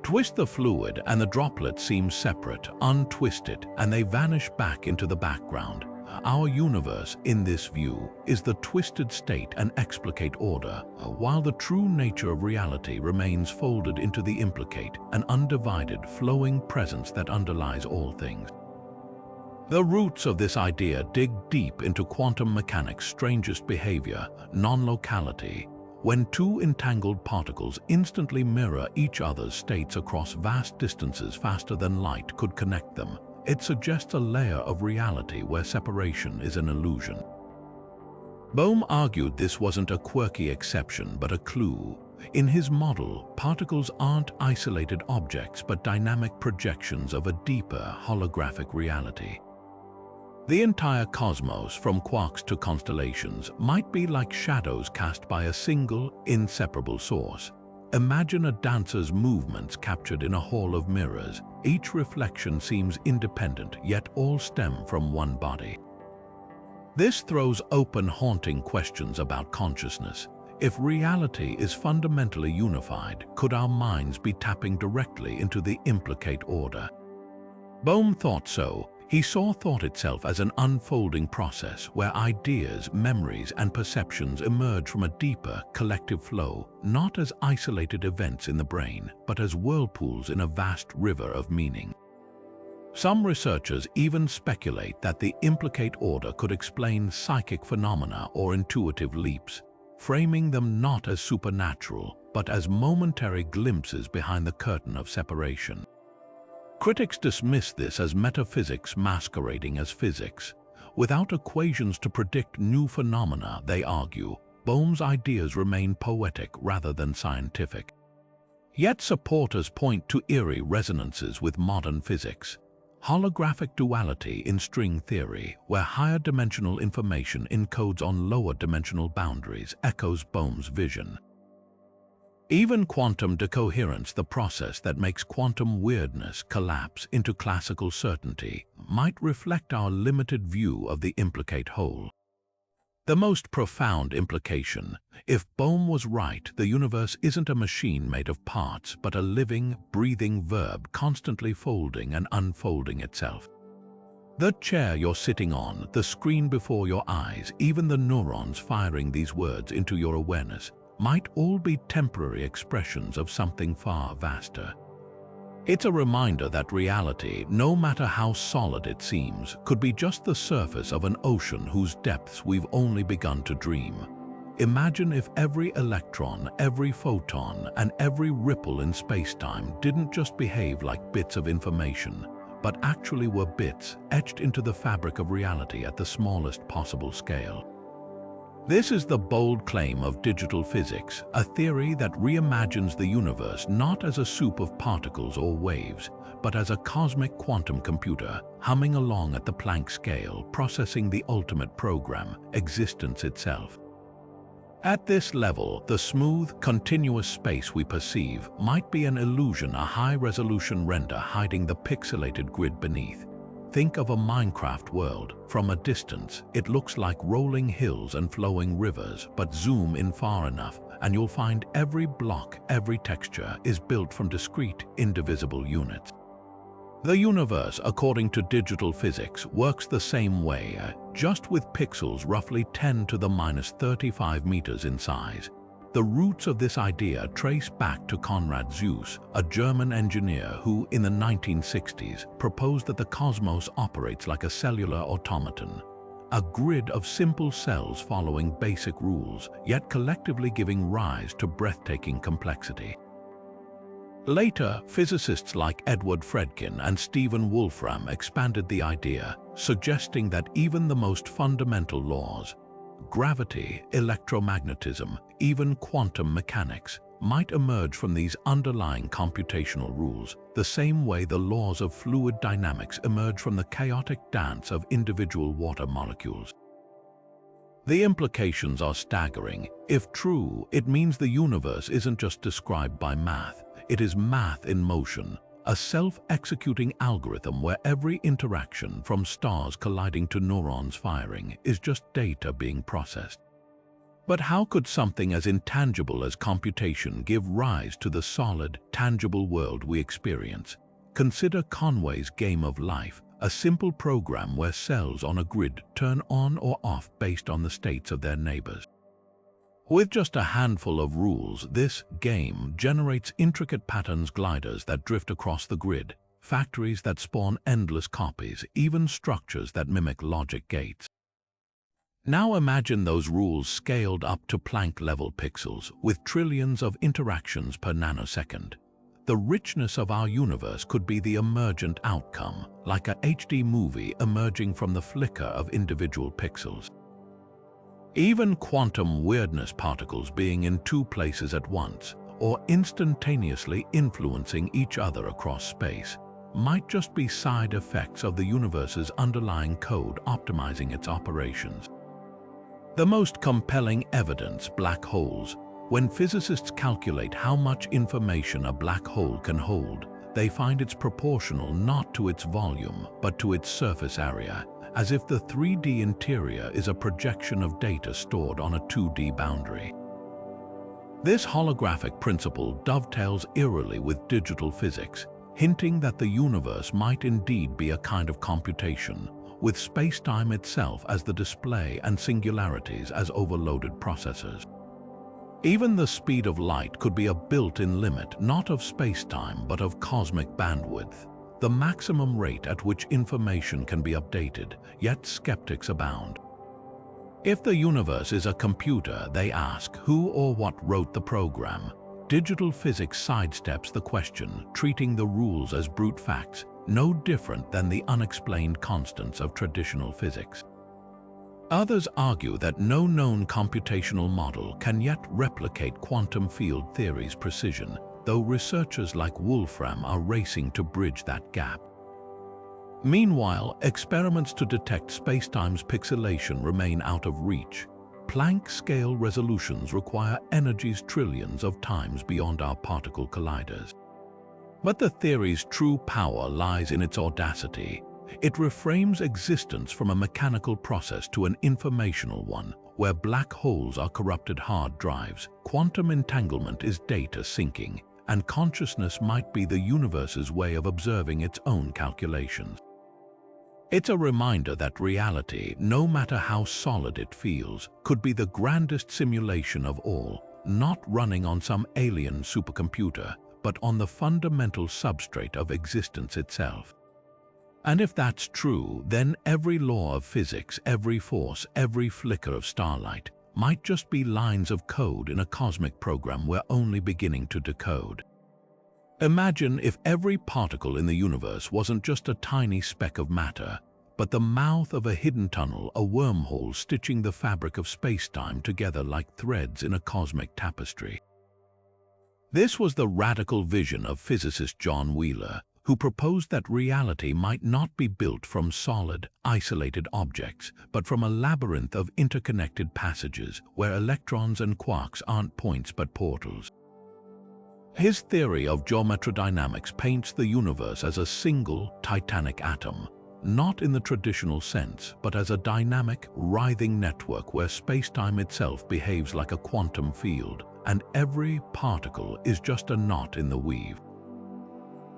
Twist the fluid and the droplets seem separate, untwisted, and they vanish back into the background. Our universe, in this view, is the twisted state and explicate order, while the true nature of reality remains folded into the implicate, an undivided, flowing presence that underlies all things. The roots of this idea dig deep into quantum mechanics' strangest behavior, non-locality. When two entangled particles instantly mirror each other's states across vast distances faster than light could connect them, it suggests a layer of reality where separation is an illusion. Bohm argued this wasn't a quirky exception but a clue. In his model, particles aren't isolated objects but dynamic projections of a deeper holographic reality. The entire cosmos, from quarks to constellations, might be like shadows cast by a single, inseparable source. Imagine a dancer's movements captured in a hall of mirrors. Each reflection seems independent, yet all stem from one body. This throws open, haunting questions about consciousness. If reality is fundamentally unified, could our minds be tapping directly into the implicate order? Bohm thought so. He saw thought itself as an unfolding process where ideas, memories, and perceptions emerge from a deeper, collective flow, not as isolated events in the brain, but as whirlpools in a vast river of meaning. Some researchers even speculate that the implicate order could explain psychic phenomena or intuitive leaps, framing them not as supernatural, but as momentary glimpses behind the curtain of separation. Critics dismiss this as metaphysics masquerading as physics. Without equations to predict new phenomena, they argue, Bohm's ideas remain poetic rather than scientific. Yet supporters point to eerie resonances with modern physics. Holographic duality in string theory, where higher dimensional information encodes on lower dimensional boundaries, echoes Bohm's vision. Even quantum decoherence, the process that makes quantum weirdness collapse into classical certainty, might reflect our limited view of the implicate whole. The most profound implication: if Bohm was right, the universe isn't a machine made of parts, but a living, breathing verb constantly folding and unfolding itself. The chair you're sitting on, the screen before your eyes, even the neurons firing these words into your awareness, might all be temporary expressions of something far vaster. It's a reminder that reality, no matter how solid it seems, could be just the surface of an ocean whose depths we've only begun to dream. Imagine if every electron, every photon, and every ripple in space-time didn't just behave like bits of information, but actually were bits etched into the fabric of reality at the smallest possible scale. This is the bold claim of digital physics, a theory that reimagines the universe not as a soup of particles or waves, but as a cosmic quantum computer humming along at the Planck scale, processing the ultimate program, existence itself. At this level, the smooth, continuous space we perceive might be an illusion, a high-resolution render hiding the pixelated grid beneath. Think of a Minecraft world. From a distance, it looks like rolling hills and flowing rivers, but zoom in far enough, and you'll find every block, every texture is built from discrete, indivisible units. The universe, according to digital physics, works the same way, just with pixels roughly 10 to the minus 35 meters in size. The roots of this idea trace back to Konrad Zuse, a German engineer who, in the 1960s, proposed that the cosmos operates like a cellular automaton, a grid of simple cells following basic rules, yet collectively giving rise to breathtaking complexity. Later, physicists like Edward Fredkin and Stephen Wolfram expanded the idea, suggesting that even the most fundamental laws, gravity, electromagnetism, even quantum mechanics, might emerge from these underlying computational rules, the same way the laws of fluid dynamics emerge from the chaotic dance of individual water molecules. The implications are staggering. If true, it means the universe isn't just described by math. It is math in motion, a self-executing algorithm where every interaction, from stars colliding to neurons firing, is just data being processed. But how could something as intangible as computation give rise to the solid, tangible world we experience? Consider Conway's game of life, a simple program where cells on a grid turn on or off based on the states of their neighbors. With just a handful of rules, this game generates intricate patterns, gliders that drift across the grid, factories that spawn endless copies, even structures that mimic logic gates. Now imagine those rules scaled up to Planck-level pixels, with trillions of interactions per nanosecond. The richness of our universe could be the emergent outcome, like a HD movie emerging from the flicker of individual pixels. Even quantum weirdness, particles being in two places at once, or instantaneously influencing each other across space, might just be side effects of the universe's underlying code optimizing its operations. The most compelling evidence: black holes. When physicists calculate how much information a black hole can hold, they find it's proportional not to its volume, but to its surface area, as if the 3D interior is a projection of data stored on a 2D boundary. This holographic principle dovetails eerily with digital physics, hinting that the universe might indeed be a kind of computation, with space-time itself as the display and singularities as overloaded processors. Even the speed of light could be a built-in limit, not of space-time but of cosmic bandwidth, the maximum rate at which information can be updated, yet skeptics abound. If the universe is a computer, they ask, who or what wrote the program? Digital physics sidesteps the question, treating the rules as brute facts, no different than the unexplained constants of traditional physics. Others argue that no known computational model can yet replicate quantum field theory's precision, though researchers like Wolfram are racing to bridge that gap. Meanwhile, experiments to detect spacetime's pixelation remain out of reach. Planck-scale resolutions require energies trillions of times beyond our particle colliders. But the theory's true power lies in its audacity. It reframes existence from a mechanical process to an informational one, where black holes are corrupted hard drives, quantum entanglement is data syncing, and consciousness might be the universe's way of observing its own calculations. It's a reminder that reality, no matter how solid it feels, could be the grandest simulation of all, not running on some alien supercomputer, but on the fundamental substrate of existence itself. And if that's true, then every law of physics, every force, every flicker of starlight might just be lines of code in a cosmic program we're only beginning to decode. Imagine if every particle in the universe wasn't just a tiny speck of matter, but the mouth of a hidden tunnel, a wormhole stitching the fabric of space-time together like threads in a cosmic tapestry. This was the radical vision of physicist John Wheeler, who proposed that reality might not be built from solid, isolated objects, but from a labyrinth of interconnected passages where electrons and quarks aren't points but portals. His theory of geometrodynamics paints the universe as a single, titanic atom, not in the traditional sense, but as a dynamic, writhing network where space-time itself behaves like a quantum field, and every particle is just a knot in the weave.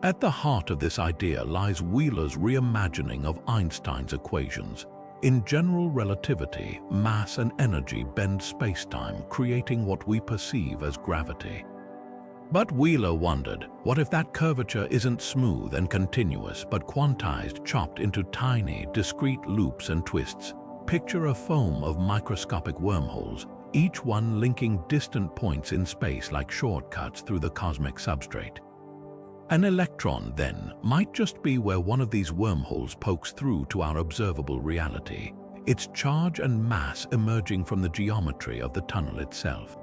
At the heart of this idea lies Wheeler's reimagining of Einstein's equations. In general relativity, mass and energy bend space-time, creating what we perceive as gravity. But Wheeler wondered, what if that curvature isn't smooth and continuous, but quantized, chopped into tiny, discrete loops and twists? Picture a foam of microscopic wormholes, each one linking distant points in space like shortcuts through the cosmic substrate. An electron, then, might just be where one of these wormholes pokes through to our observable reality, its charge and mass emerging from the geometry of the tunnel itself.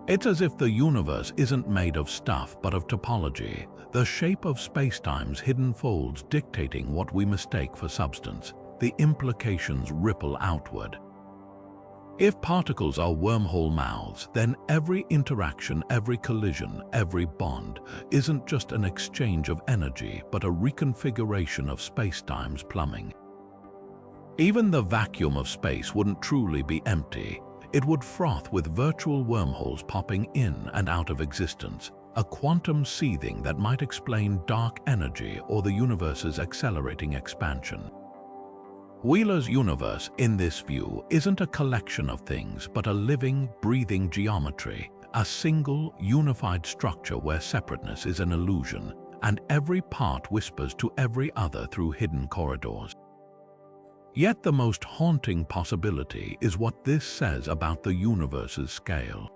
It's as if the universe isn't made of stuff but of topology, the shape of spacetime's hidden folds dictating what we mistake for substance. The implications ripple outward. If particles are wormhole mouths, then every interaction, every collision, every bond isn't just an exchange of energy, but a reconfiguration of spacetime's plumbing. Even the vacuum of space wouldn't truly be empty. It would froth with virtual wormholes popping in and out of existence, a quantum seething that might explain dark energy or the universe's accelerating expansion. Wheeler's universe, in this view, isn't a collection of things, but a living, breathing geometry, a single, unified structure where separateness is an illusion, and every part whispers to every other through hidden corridors. Yet the most haunting possibility is what this says about the universe's scale.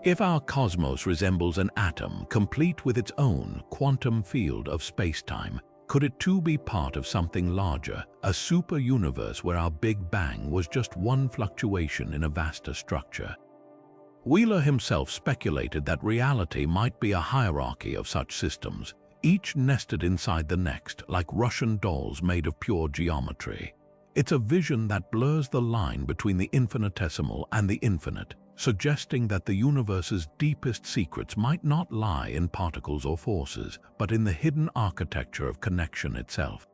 If our cosmos resembles an atom complete with its own quantum field of spacetime, could it too be part of something larger, a super-universe where our Big Bang was just one fluctuation in a vaster structure? Wheeler himself speculated that reality might be a hierarchy of such systems, each nested inside the next, like Russian dolls made of pure geometry. It's a vision that blurs the line between the infinitesimal and the infinite, suggesting that the universe's deepest secrets might not lie in particles or forces, but in the hidden architecture of connection itself.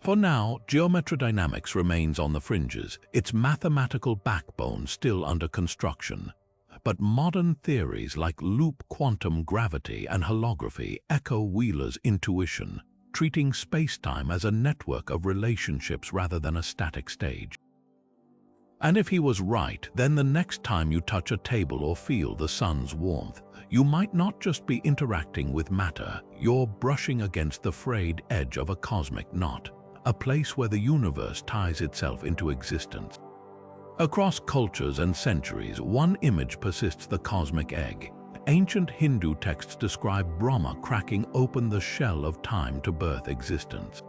For now, geometrodynamics remains on the fringes, its mathematical backbone still under construction. But modern theories like loop quantum gravity and holography echo Wheeler's intuition, treating spacetime as a network of relationships rather than a static stage. And if he was right, then the next time you touch a table or feel the sun's warmth, you might not just be interacting with matter, you're brushing against the frayed edge of a cosmic knot, a place where the universe ties itself into existence. Across cultures and centuries, one image persists: the cosmic egg. Ancient Hindu texts describe Brahma cracking open the shell of time to birth existence.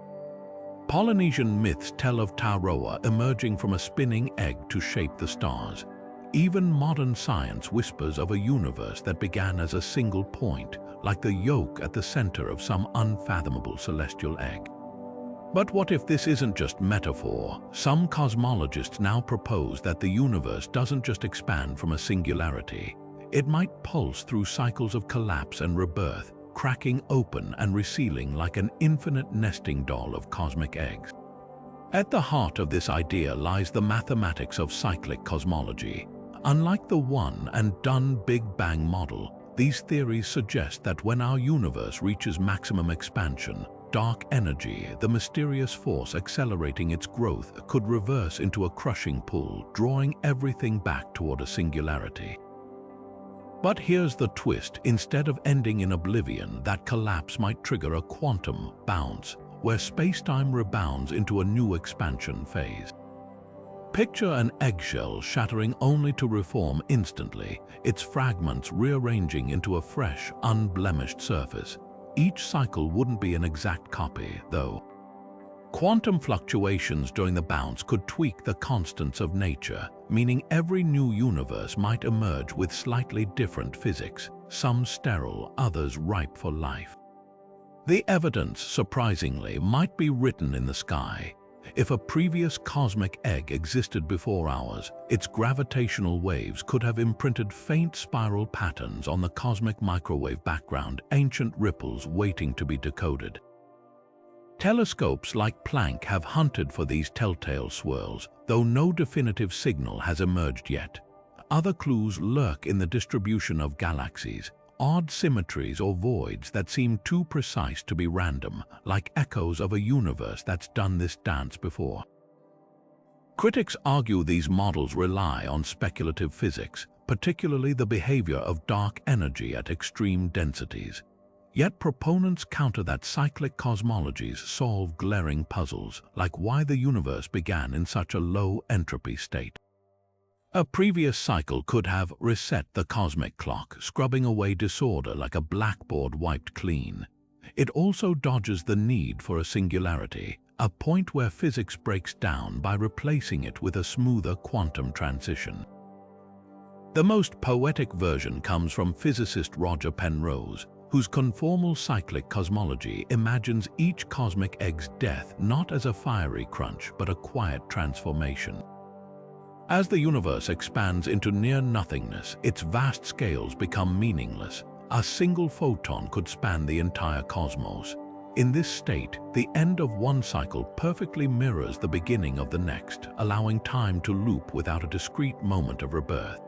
Polynesian myths tell of Tauroa emerging from a spinning egg to shape the stars. Even modern science whispers of a universe that began as a single point, like the yolk at the center of some unfathomable celestial egg. But what if this isn't just metaphor? Some cosmologists now propose that the universe doesn't just expand from a singularity. It might pulse through cycles of collapse and rebirth, cracking open and resealing like an infinite nesting doll of cosmic eggs. At the heart of this idea lies the mathematics of cyclic cosmology. Unlike the one-and-done Big Bang model, these theories suggest that when our universe reaches maximum expansion, dark energy, the mysterious force accelerating its growth, could reverse into a crushing pull, drawing everything back toward a singularity. But here's the twist: instead of ending in oblivion, that collapse might trigger a quantum bounce, where spacetime rebounds into a new expansion phase. Picture an eggshell shattering only to reform instantly, its fragments rearranging into a fresh, unblemished surface. Each cycle wouldn't be an exact copy, though. Quantum fluctuations during the bounce could tweak the constants of nature, meaning every new universe might emerge with slightly different physics, some sterile, others ripe for life. The evidence, surprisingly, might be written in the sky. If a previous cosmic egg existed before ours, its gravitational waves could have imprinted faint spiral patterns on the cosmic microwave background, ancient ripples waiting to be decoded. Telescopes like Planck have hunted for these telltale swirls, though no definitive signal has emerged yet. Other clues lurk in the distribution of galaxies, odd symmetries or voids that seem too precise to be random, like echoes of a universe that's done this dance before. Critics argue these models rely on speculative physics, particularly the behavior of dark energy at extreme densities. Yet proponents counter that cyclic cosmologies solve glaring puzzles, like why the universe began in such a low entropy state. A previous cycle could have reset the cosmic clock, scrubbing away disorder like a blackboard wiped clean. It also dodges the need for a singularity, a point where physics breaks down by replacing it with a smoother quantum transition. The most poetic version comes from physicist Roger Penrose, whose conformal cyclic cosmology imagines each cosmic egg's death not as a fiery crunch but a quiet transformation. As the universe expands into near-nothingness, its vast scales become meaningless. A single photon could span the entire cosmos. In this state, the end of one cycle perfectly mirrors the beginning of the next, allowing time to loop without a discrete moment of rebirth.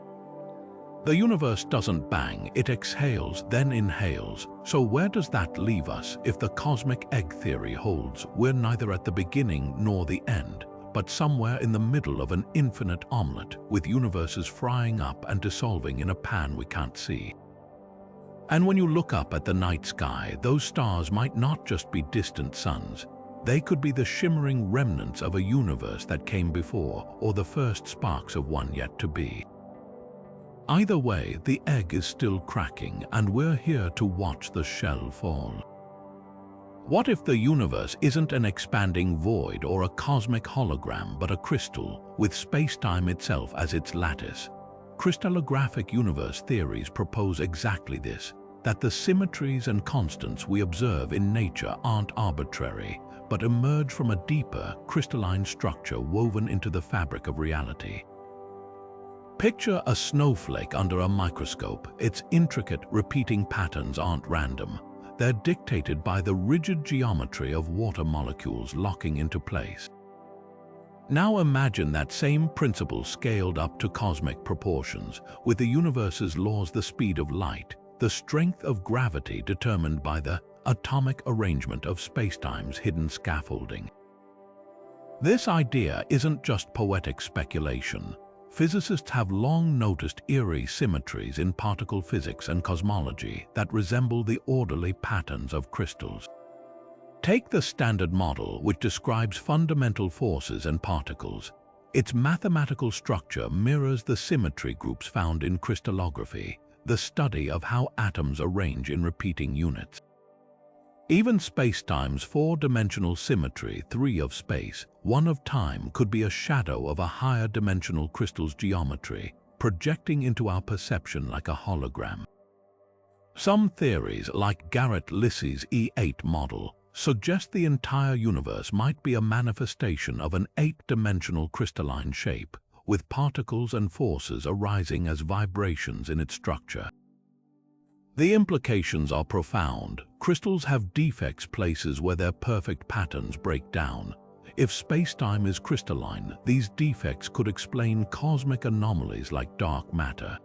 The universe doesn't bang, it exhales, then inhales. So where does that leave us if the cosmic egg theory holds? We're neither at the beginning nor the end, but somewhere in the middle of an infinite omelette, with universes frying up and dissolving in a pan we can't see. And when you look up at the night sky, those stars might not just be distant suns. They could be the shimmering remnants of a universe that came before, or the first sparks of one yet to be. Either way, the egg is still cracking, and we're here to watch the shell fall. What if the universe isn't an expanding void or a cosmic hologram, but a crystal, with space-time itself as its lattice? Crystallographic universe theories propose exactly this, that the symmetries and constants we observe in nature aren't arbitrary, but emerge from a deeper, crystalline structure woven into the fabric of reality. Picture a snowflake under a microscope. Its intricate, repeating patterns aren't random. They're dictated by the rigid geometry of water molecules locking into place. Now imagine that same principle scaled up to cosmic proportions, with the universe's laws, the speed of light, the strength of gravity determined by the atomic arrangement of spacetime's hidden scaffolding. This idea isn't just poetic speculation. Physicists have long noticed eerie symmetries in particle physics and cosmology that resemble the orderly patterns of crystals. Take the Standard Model, which describes fundamental forces and particles. Its mathematical structure mirrors the symmetry groups found in crystallography, the study of how atoms arrange in repeating units. Even spacetime's four-dimensional symmetry, 3 of space, 1 of time, could be a shadow of a higher dimensional crystal's geometry, projecting into our perception like a hologram. Some theories, like Garrett-Liss's E8 model, suggest the entire universe might be a manifestation of an 8-dimensional crystalline shape, with particles and forces arising as vibrations in its structure. The implications are profound. Crystals have defects, places where their perfect patterns break down. If spacetime is crystalline, these defects could explain cosmic anomalies like dark matter.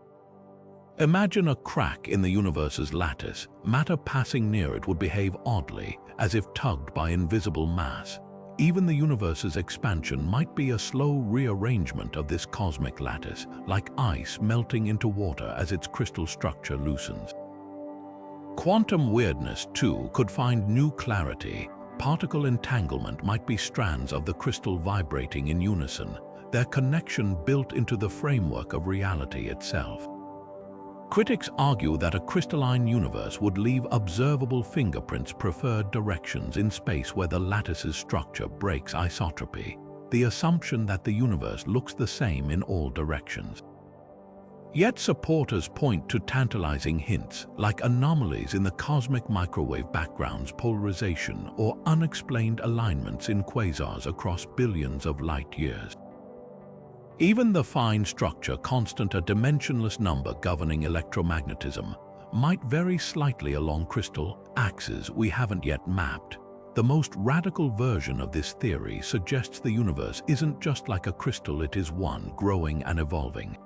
Imagine a crack in the universe's lattice. Matter passing near it would behave oddly, as if tugged by invisible mass. Even the universe's expansion might be a slow rearrangement of this cosmic lattice, like ice melting into water as its crystal structure loosens. Quantum weirdness, too, could find new clarity. Particle entanglement might be strands of the crystal vibrating in unison, their connection built into the framework of reality itself. Critics argue that a crystalline universe would leave observable fingerprints, preferred directions in space where the lattice's structure breaks isotropy, the assumption that the universe looks the same in all directions. Yet supporters point to tantalizing hints, like anomalies in the cosmic microwave background's polarization or unexplained alignments in quasars across billions of light years. Even the fine structure constant, a dimensionless number governing electromagnetism, might vary slightly along crystal axes we haven't yet mapped. The most radical version of this theory suggests the universe isn't just like a crystal, it is one, growing and evolving.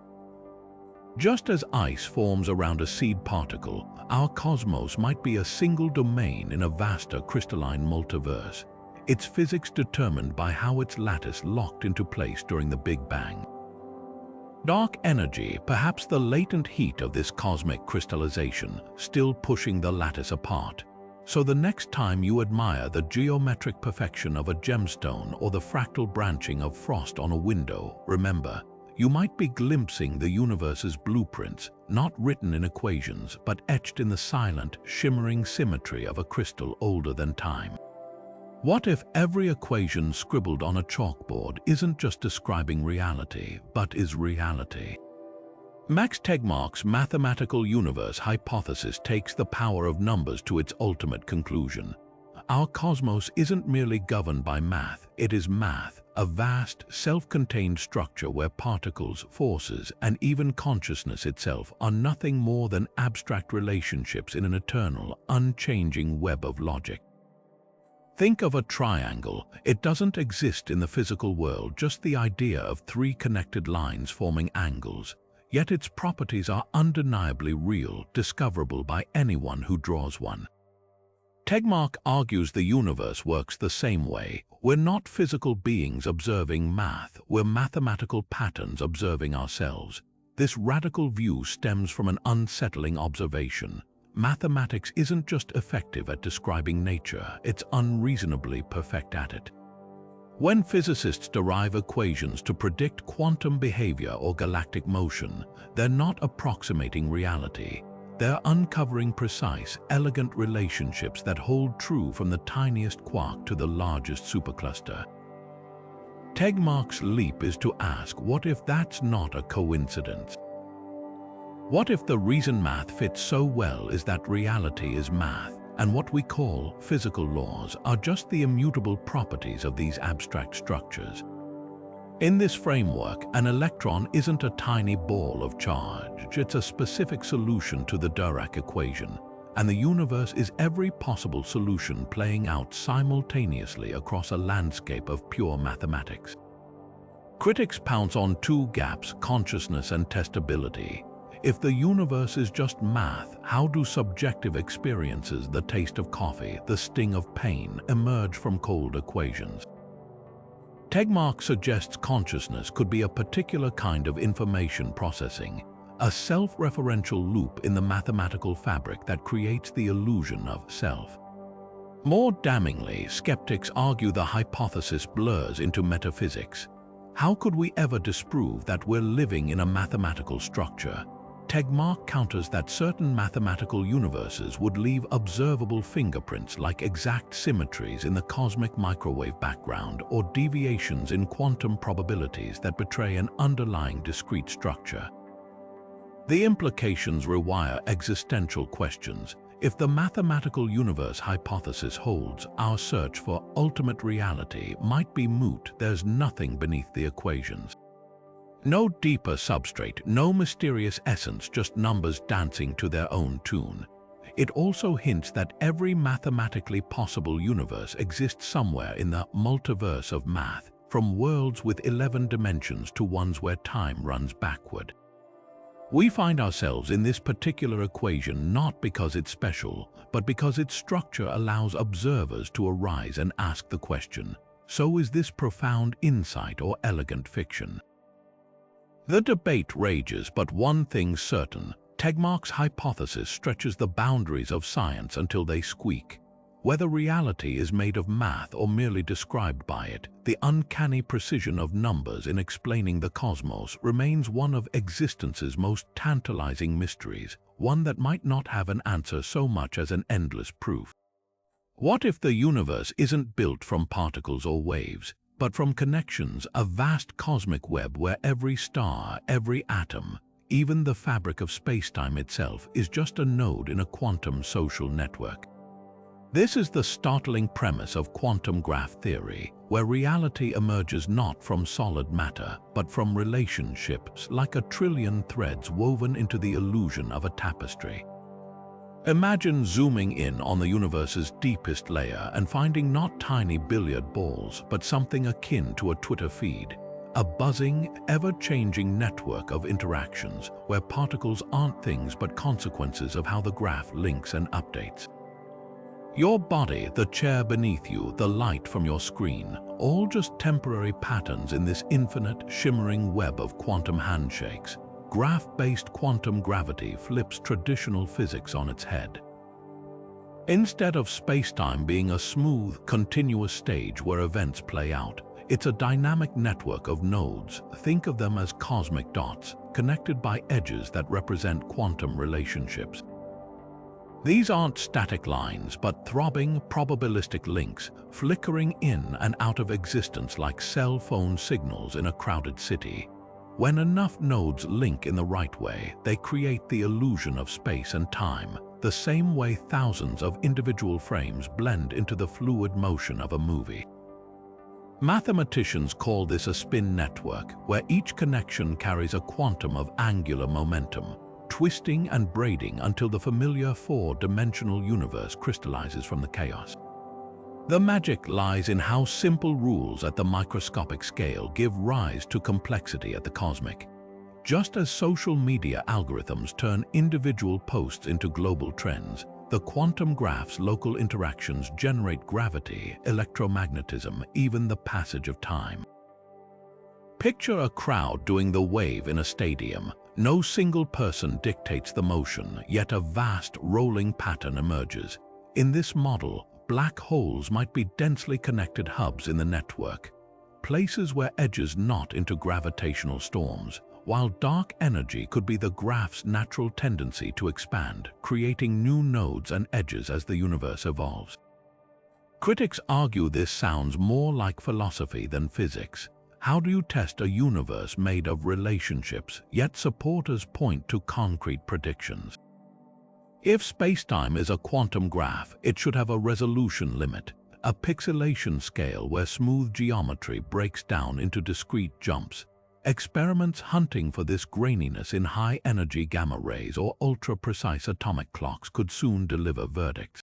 Just as ice forms around a seed particle, our cosmos might be a single domain in a vaster crystalline multiverse. its physics determined by how its lattice locked into place during the Big Bang. Dark energy, perhaps the latent heat of this cosmic crystallization, still pushing the lattice apart. So the next time you admire the geometric perfection of a gemstone or the fractal branching of frost on a window, remember, you might be glimpsing the universe's blueprints, not written in equations, but etched in the silent, shimmering symmetry of a crystal older than time. What if every equation scribbled on a chalkboard isn't just describing reality, but is reality? Max Tegmark's mathematical universe hypothesis takes the power of numbers to its ultimate conclusion. Our cosmos isn't merely governed by math, it is math, a vast, self-contained structure where particles, forces, and even consciousness itself are nothing more than abstract relationships in an eternal, unchanging web of logic. Think of a triangle. It doesn't exist in the physical world, just the idea of three connected lines forming angles. Yet its properties are undeniably real, discoverable by anyone who draws one. Tegmark argues the universe works the same way. We're not physical beings observing math, we're mathematical patterns observing ourselves. This radical view stems from an unsettling observation. Mathematics isn't just effective at describing nature, it's unreasonably perfect at it. When physicists derive equations to predict quantum behavior or galactic motion, they're not approximating reality. They're uncovering precise, elegant relationships that hold true from the tiniest quark to the largest supercluster. Tegmark's leap is to ask, what if that's not a coincidence? What if the reason math fits so well is that reality is math, and what we call physical laws are just the immutable properties of these abstract structures? In this framework, an electron isn't a tiny ball of charge, it's a specific solution to the Dirac equation, and the universe is every possible solution playing out simultaneously across a landscape of pure mathematics. Critics pounce on two gaps, consciousness and testability. If the universe is just math, how do subjective experiences, the taste of coffee, the sting of pain, emerge from cold equations? Tegmark suggests consciousness could be a particular kind of information processing, a self-referential loop in the mathematical fabric that creates the illusion of self. More damningly, skeptics argue the hypothesis blurs into metaphysics. How could we ever disprove that we're living in a mathematical structure? Tegmark counters that certain mathematical universes would leave observable fingerprints like exact symmetries in the cosmic microwave background or deviations in quantum probabilities that betray an underlying discrete structure. The implications rewire existential questions. If the mathematical universe hypothesis holds, our search for ultimate reality might be moot. There's nothing beneath the equations. No deeper substrate, no mysterious essence, just numbers dancing to their own tune. It also hints that every mathematically possible universe exists somewhere in the multiverse of math, from worlds with 11 dimensions to ones where time runs backward. We find ourselves in this particular equation not because it's special, but because its structure allows observers to arise and ask the question, so is this profound insight or elegant fiction? The debate rages, but one thing's certain. Tegmark's hypothesis stretches the boundaries of science until they squeak. Whether reality is made of math or merely described by it, the uncanny precision of numbers in explaining the cosmos remains one of existence's most tantalizing mysteries, one that might not have an answer so much as an endless proof. What if the universe isn't built from particles or waves, but from connections, a vast cosmic web where every star, every atom, even the fabric of space-time itself, is just a node in a quantum social network? This is the startling premise of quantum graph theory, where reality emerges not from solid matter, but from relationships like a trillion threads woven into the illusion of a tapestry. Imagine zooming in on the universe's deepest layer and finding not tiny billiard balls, but something akin to a Twitter feed, a buzzing, ever-changing network of interactions where particles aren't things but consequences of how the graph links and updates. Your body, the chair beneath you, the light from your screen, all just temporary patterns in this infinite, shimmering web of quantum handshakes. Graph-based quantum gravity flips traditional physics on its head. Instead of space-time being a smooth, continuous stage where events play out, it's a dynamic network of nodes. Think of them as cosmic dots, connected by edges that represent quantum relationships. These aren't static lines, but throbbing, probabilistic links, flickering in and out of existence like cell phone signals in a crowded city. When enough nodes link in the right way, they create the illusion of space and time, the same way thousands of individual frames blend into the fluid motion of a movie. Mathematicians call this a spin network, where each connection carries a quantum of angular momentum, twisting and braiding until the familiar four-dimensional universe crystallizes from the chaos. The magic lies in how simple rules at the microscopic scale give rise to complexity at the cosmic. Just as social media algorithms turn individual posts into global trends, the quantum graph's local interactions generate gravity, electromagnetism, even the passage of time. Picture a crowd doing the wave in a stadium. No single person dictates the motion, yet a vast rolling pattern emerges. In this model, black holes might be densely connected hubs in the network, places where edges knot into gravitational storms, while dark energy could be the graph's natural tendency to expand, creating new nodes and edges as the universe evolves. Critics argue this sounds more like philosophy than physics. How do you test a universe made of relationships, yet supporters point to concrete predictions? If spacetime is a quantum graph, it should have a resolution limit, a pixelation scale where smooth geometry breaks down into discrete jumps. Experiments hunting for this graininess in high-energy gamma rays or ultra-precise atomic clocks could soon deliver verdicts.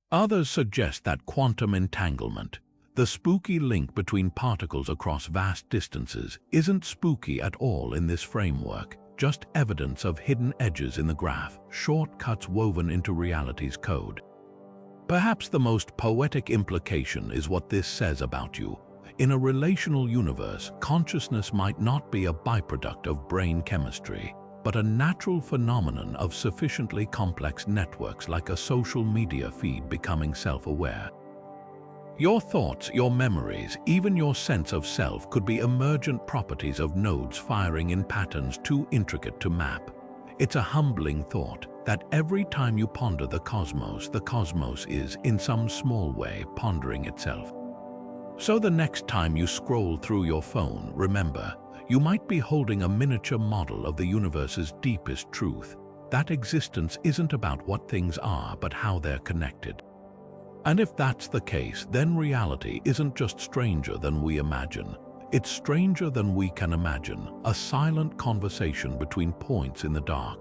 Others suggest that quantum entanglement, the spooky link between particles across vast distances, isn't spooky at all in this framework, just evidence of hidden edges in the graph, shortcuts woven into reality's code. Perhaps the most poetic implication is what this says about you. In a relational universe, consciousness might not be a byproduct of brain chemistry, but a natural phenomenon of sufficiently complex networks like a social media feed becoming self-aware. Your thoughts, your memories, even your sense of self could be emergent properties of nodes firing in patterns too intricate to map. It's a humbling thought that every time you ponder the cosmos is, in some small way, pondering itself. So the next time you scroll through your phone, remember, you might be holding a miniature model of the universe's deepest truth. That existence isn't about what things are, but how they're connected. And if that's the case, then reality isn't just stranger than we imagine. It's stranger than we can imagine, a silent conversation between points in the dark.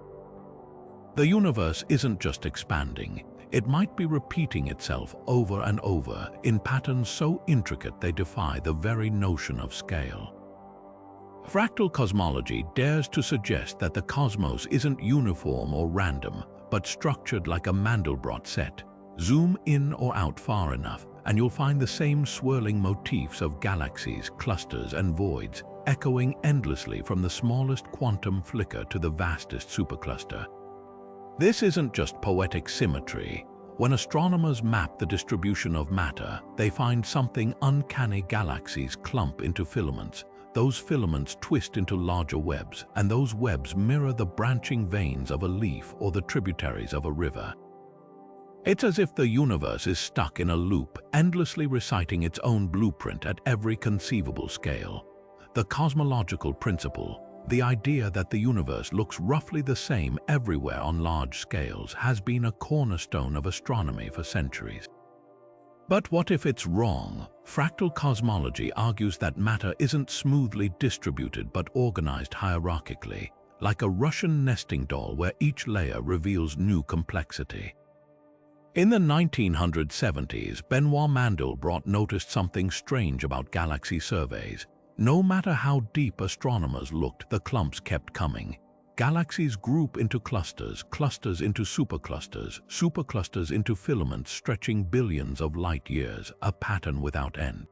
The universe isn't just expanding. It might be repeating itself over and over in patterns so intricate they defy the very notion of scale. Fractal cosmology dares to suggest that the cosmos isn't uniform or random, but structured like a Mandelbrot set. Zoom in or out far enough, and you'll find the same swirling motifs of galaxies, clusters, and voids, echoing endlessly from the smallest quantum flicker to the vastest supercluster. This isn't just poetic symmetry. When astronomers map the distribution of matter, they find something uncanny. Galaxies clump into filaments. Those filaments twist into larger webs, and those webs mirror the branching veins of a leaf or the tributaries of a river. It's as if the universe is stuck in a loop, endlessly reciting its own blueprint at every conceivable scale. The cosmological principle, the idea that the universe looks roughly the same everywhere on large scales, has been a cornerstone of astronomy for centuries. But what if it's wrong? Fractal cosmology argues that matter isn't smoothly distributed but organized hierarchically, like a Russian nesting doll where each layer reveals new complexity. In the 1970s, Benoit Mandelbrot noticed something strange about galaxy surveys. No matter how deep astronomers looked, the clumps kept coming. Galaxies group into clusters, clusters into superclusters, superclusters into filaments stretching billions of light years, a pattern without end.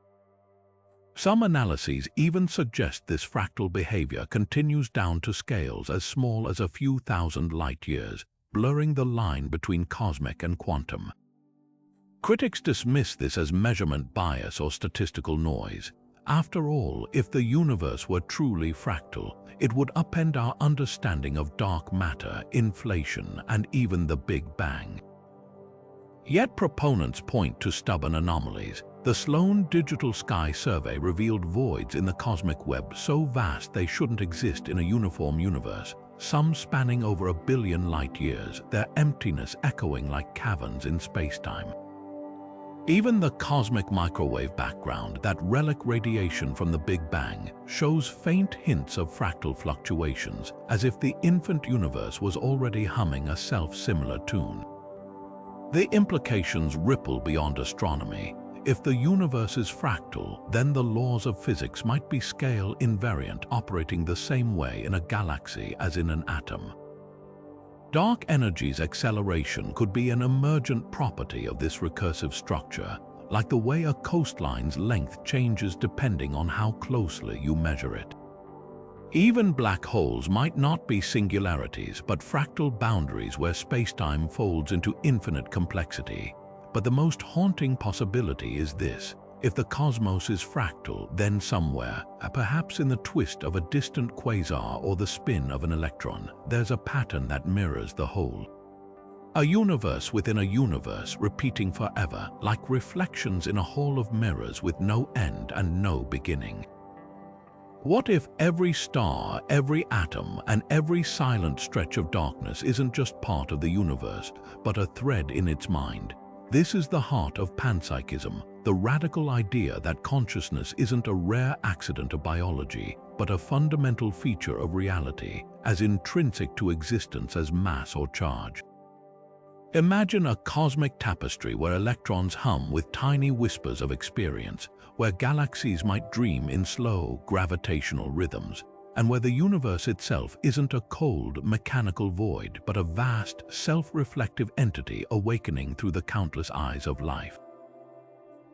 Some analyses even suggest this fractal behavior continues down to scales as small as a few thousand light years, blurring the line between cosmic and quantum. Critics dismiss this as measurement bias or statistical noise. After all, if the universe were truly fractal, it would upend our understanding of dark matter, inflation, and even the Big Bang. Yet proponents point to stubborn anomalies. The Sloan Digital Sky Survey revealed voids in the cosmic web so vast they shouldn't exist in a uniform universe, some spanning over 1 billion light years, their emptiness echoing like caverns in space-time. Even the cosmic microwave background, that relic radiation from the Big Bang, shows faint hints of fractal fluctuations, as if the infant universe was already humming a self-similar tune. The implications ripple beyond astronomy. If the universe is fractal, then the laws of physics might be scale invariant, operating the same way in a galaxy as in an atom. Dark energy's acceleration could be an emergent property of this recursive structure, like the way a coastline's length changes depending on how closely you measure it. Even black holes might not be singularities, but fractal boundaries where spacetime folds into infinite complexity. But the most haunting possibility is this: if the cosmos is fractal, then somewhere, perhaps in the twist of a distant quasar or the spin of an electron, there's a pattern that mirrors the whole. A universe within a universe, repeating forever, like reflections in a hall of mirrors with no end and no beginning. What if every star, every atom, and every silent stretch of darkness isn't just part of the universe, but a thread in its mind? This is the heart of panpsychism, the radical idea that consciousness isn't a rare accident of biology, but a fundamental feature of reality, as intrinsic to existence as mass or charge. Imagine a cosmic tapestry where electrons hum with tiny whispers of experience, where galaxies might dream in slow, gravitational rhythms, and where the universe itself isn't a cold, mechanical void, but a vast, self-reflective entity awakening through the countless eyes of life.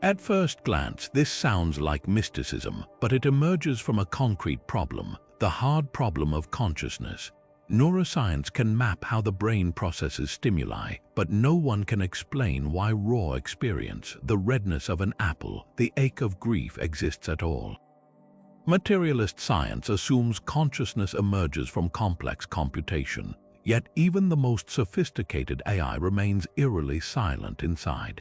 At first glance, this sounds like mysticism, but it emerges from a concrete problem, the hard problem of consciousness. Neuroscience can map how the brain processes stimuli, but no one can explain why raw experience, the redness of an apple, the ache of grief exists at all. Materialist science assumes consciousness emerges from complex computation, yet even the most sophisticated AI remains eerily silent inside.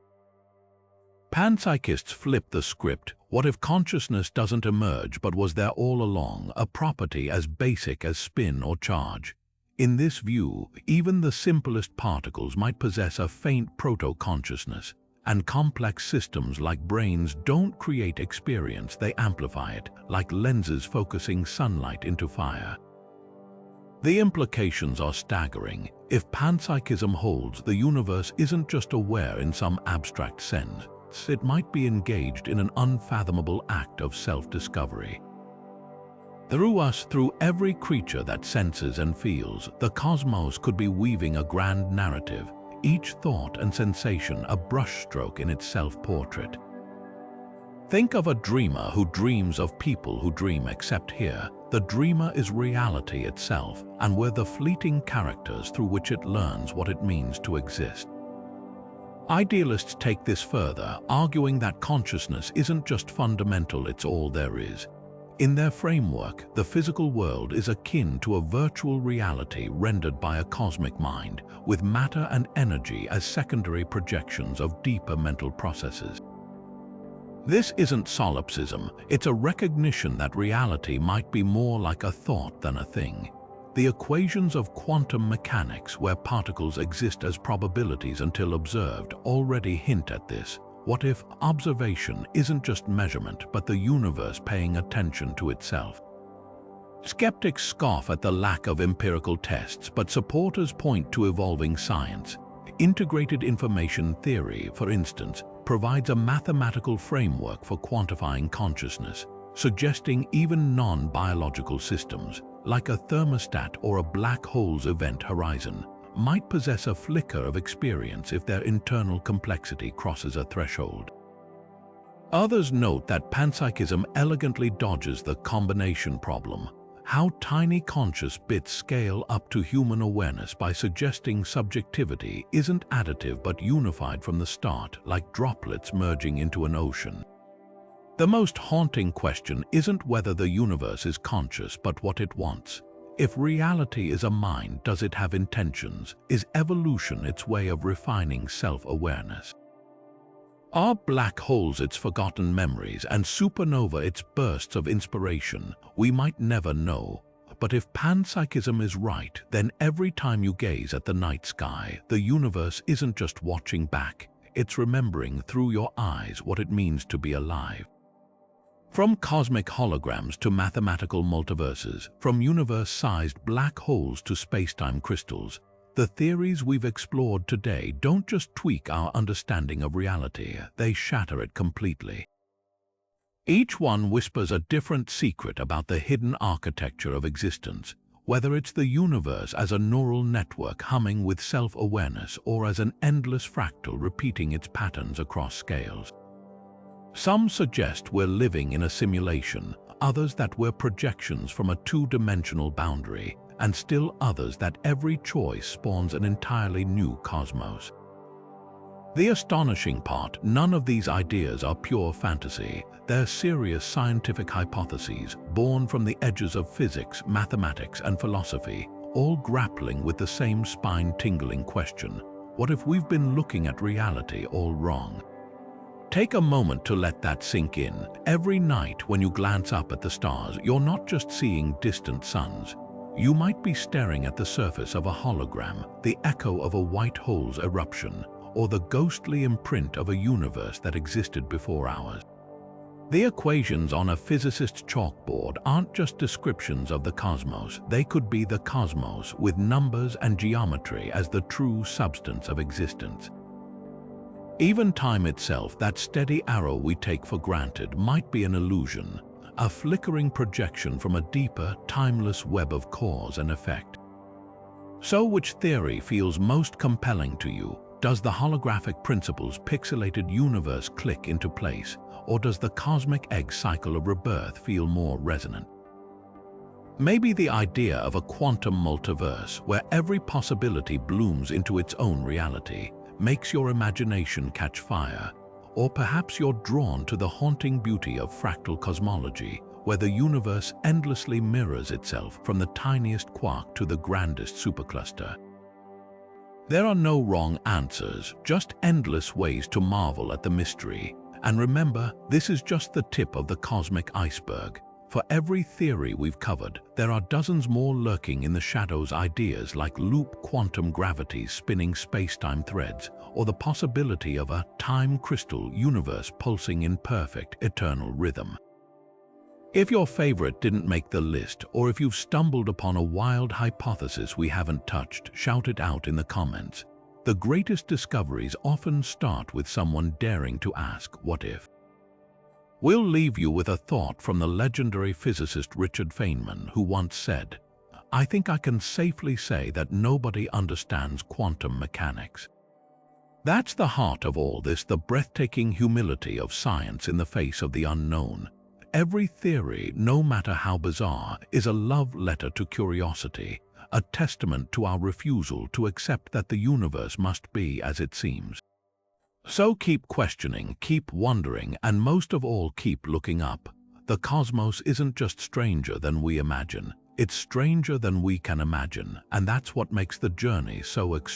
Panpsychists flip the script. What if consciousness doesn't emerge but was there all along, a property as basic as spin or charge? In this view, even the simplest particles might possess a faint proto-consciousness, and complex systems like brains don't create experience, they amplify it, like lenses focusing sunlight into fire. The implications are staggering. If panpsychism holds, the universe isn't just aware in some abstract sense, it might be engaged in an unfathomable act of self-discovery. Through every creature that senses and feels, the cosmos could be weaving a grand narrative, each thought and sensation a brushstroke in its self-portrait. Think of a dreamer who dreams of people who dream, except here, the dreamer is reality itself, and we're the fleeting characters through which it learns what it means to exist. Idealists take this further, arguing that consciousness isn't just fundamental, it's all there is. In their framework, the physical world is akin to a virtual reality rendered by a cosmic mind, with matter and energy as secondary projections of deeper mental processes. This isn't solipsism, it's a recognition that reality might be more like a thought than a thing. The equations of quantum mechanics, where particles exist as probabilities until observed, already hint at this. What if observation isn't just measurement, but the universe paying attention to itself? Skeptics scoff at the lack of empirical tests, but supporters point to evolving science. Integrated information theory, for instance, provides a mathematical framework for quantifying consciousness, suggesting even non-biological systems, like a thermostat or a black hole's event horizon, might possess a flicker of experience if their internal complexity crosses a threshold. Others note that panpsychism elegantly dodges the combination problem, how tiny conscious bits scale up to human awareness by suggesting subjectivity isn't additive but unified from the start, like droplets merging into an ocean. The most haunting question isn't whether the universe is conscious but what it wants. If reality is a mind, does it have intentions? Is evolution its way of refining self-awareness? Are black holes its forgotten memories and supernova its bursts of inspiration? We might never know. But if panpsychism is right, then every time you gaze at the night sky, the universe isn't just watching back, it's remembering through your eyes what it means to be alive. From cosmic holograms to mathematical multiverses, from universe-sized black holes to space-time crystals, the theories we've explored today don't just tweak our understanding of reality, they shatter it completely. Each one whispers a different secret about the hidden architecture of existence, whether it's the universe as a neural network humming with self-awareness or as an endless fractal repeating its patterns across scales. Some suggest we're living in a simulation, others that we're projections from a two-dimensional boundary, and still others that every choice spawns an entirely new cosmos. The astonishing part, none of these ideas are pure fantasy. They're serious scientific hypotheses, born from the edges of physics, mathematics, and philosophy, all grappling with the same spine-tingling question: what if we've been looking at reality all wrong? Take a moment to let that sink in. Every night when you glance up at the stars, you're not just seeing distant suns. You might be staring at the surface of a hologram, the echo of a white hole's eruption, or the ghostly imprint of a universe that existed before ours. The equations on a physicist's chalkboard aren't just descriptions of the cosmos, they could be the cosmos with numbers and geometry as the true substance of existence. Even time itself, that steady arrow we take for granted, might be an illusion, a flickering projection from a deeper, timeless web of cause and effect. So which theory feels most compelling to you? Does the holographic principle's pixelated universe click into place, or does the cosmic egg cycle of rebirth feel more resonant? Maybe the idea of a quantum multiverse, where every possibility blooms into its own reality, makes your imagination catch fire, or perhaps you're drawn to the haunting beauty of fractal cosmology, where the universe endlessly mirrors itself from the tiniest quark to the grandest supercluster. There are no wrong answers, just endless ways to marvel at the mystery. And remember, this is just the tip of the cosmic iceberg. For every theory we've covered, there are dozens more lurking in the shadows, ideas like loop quantum gravities spinning space-time threads, or the possibility of a time crystal universe pulsing in perfect, eternal rhythm. If your favorite didn't make the list, or if you've stumbled upon a wild hypothesis we haven't touched, shout it out in the comments. The greatest discoveries often start with someone daring to ask, what if? We'll leave you with a thought from the legendary physicist Richard Feynman, who once said, "I think I can safely say that nobody understands quantum mechanics." That's the heart of all this, the breathtaking humility of science in the face of the unknown. Every theory, no matter how bizarre, is a love letter to curiosity, a testament to our refusal to accept that the universe must be as it seems. So keep questioning, keep wondering, and most of all, keep looking up. The cosmos isn't just stranger than we imagine, it's stranger than we can imagine, and that's what makes the journey so extraordinary.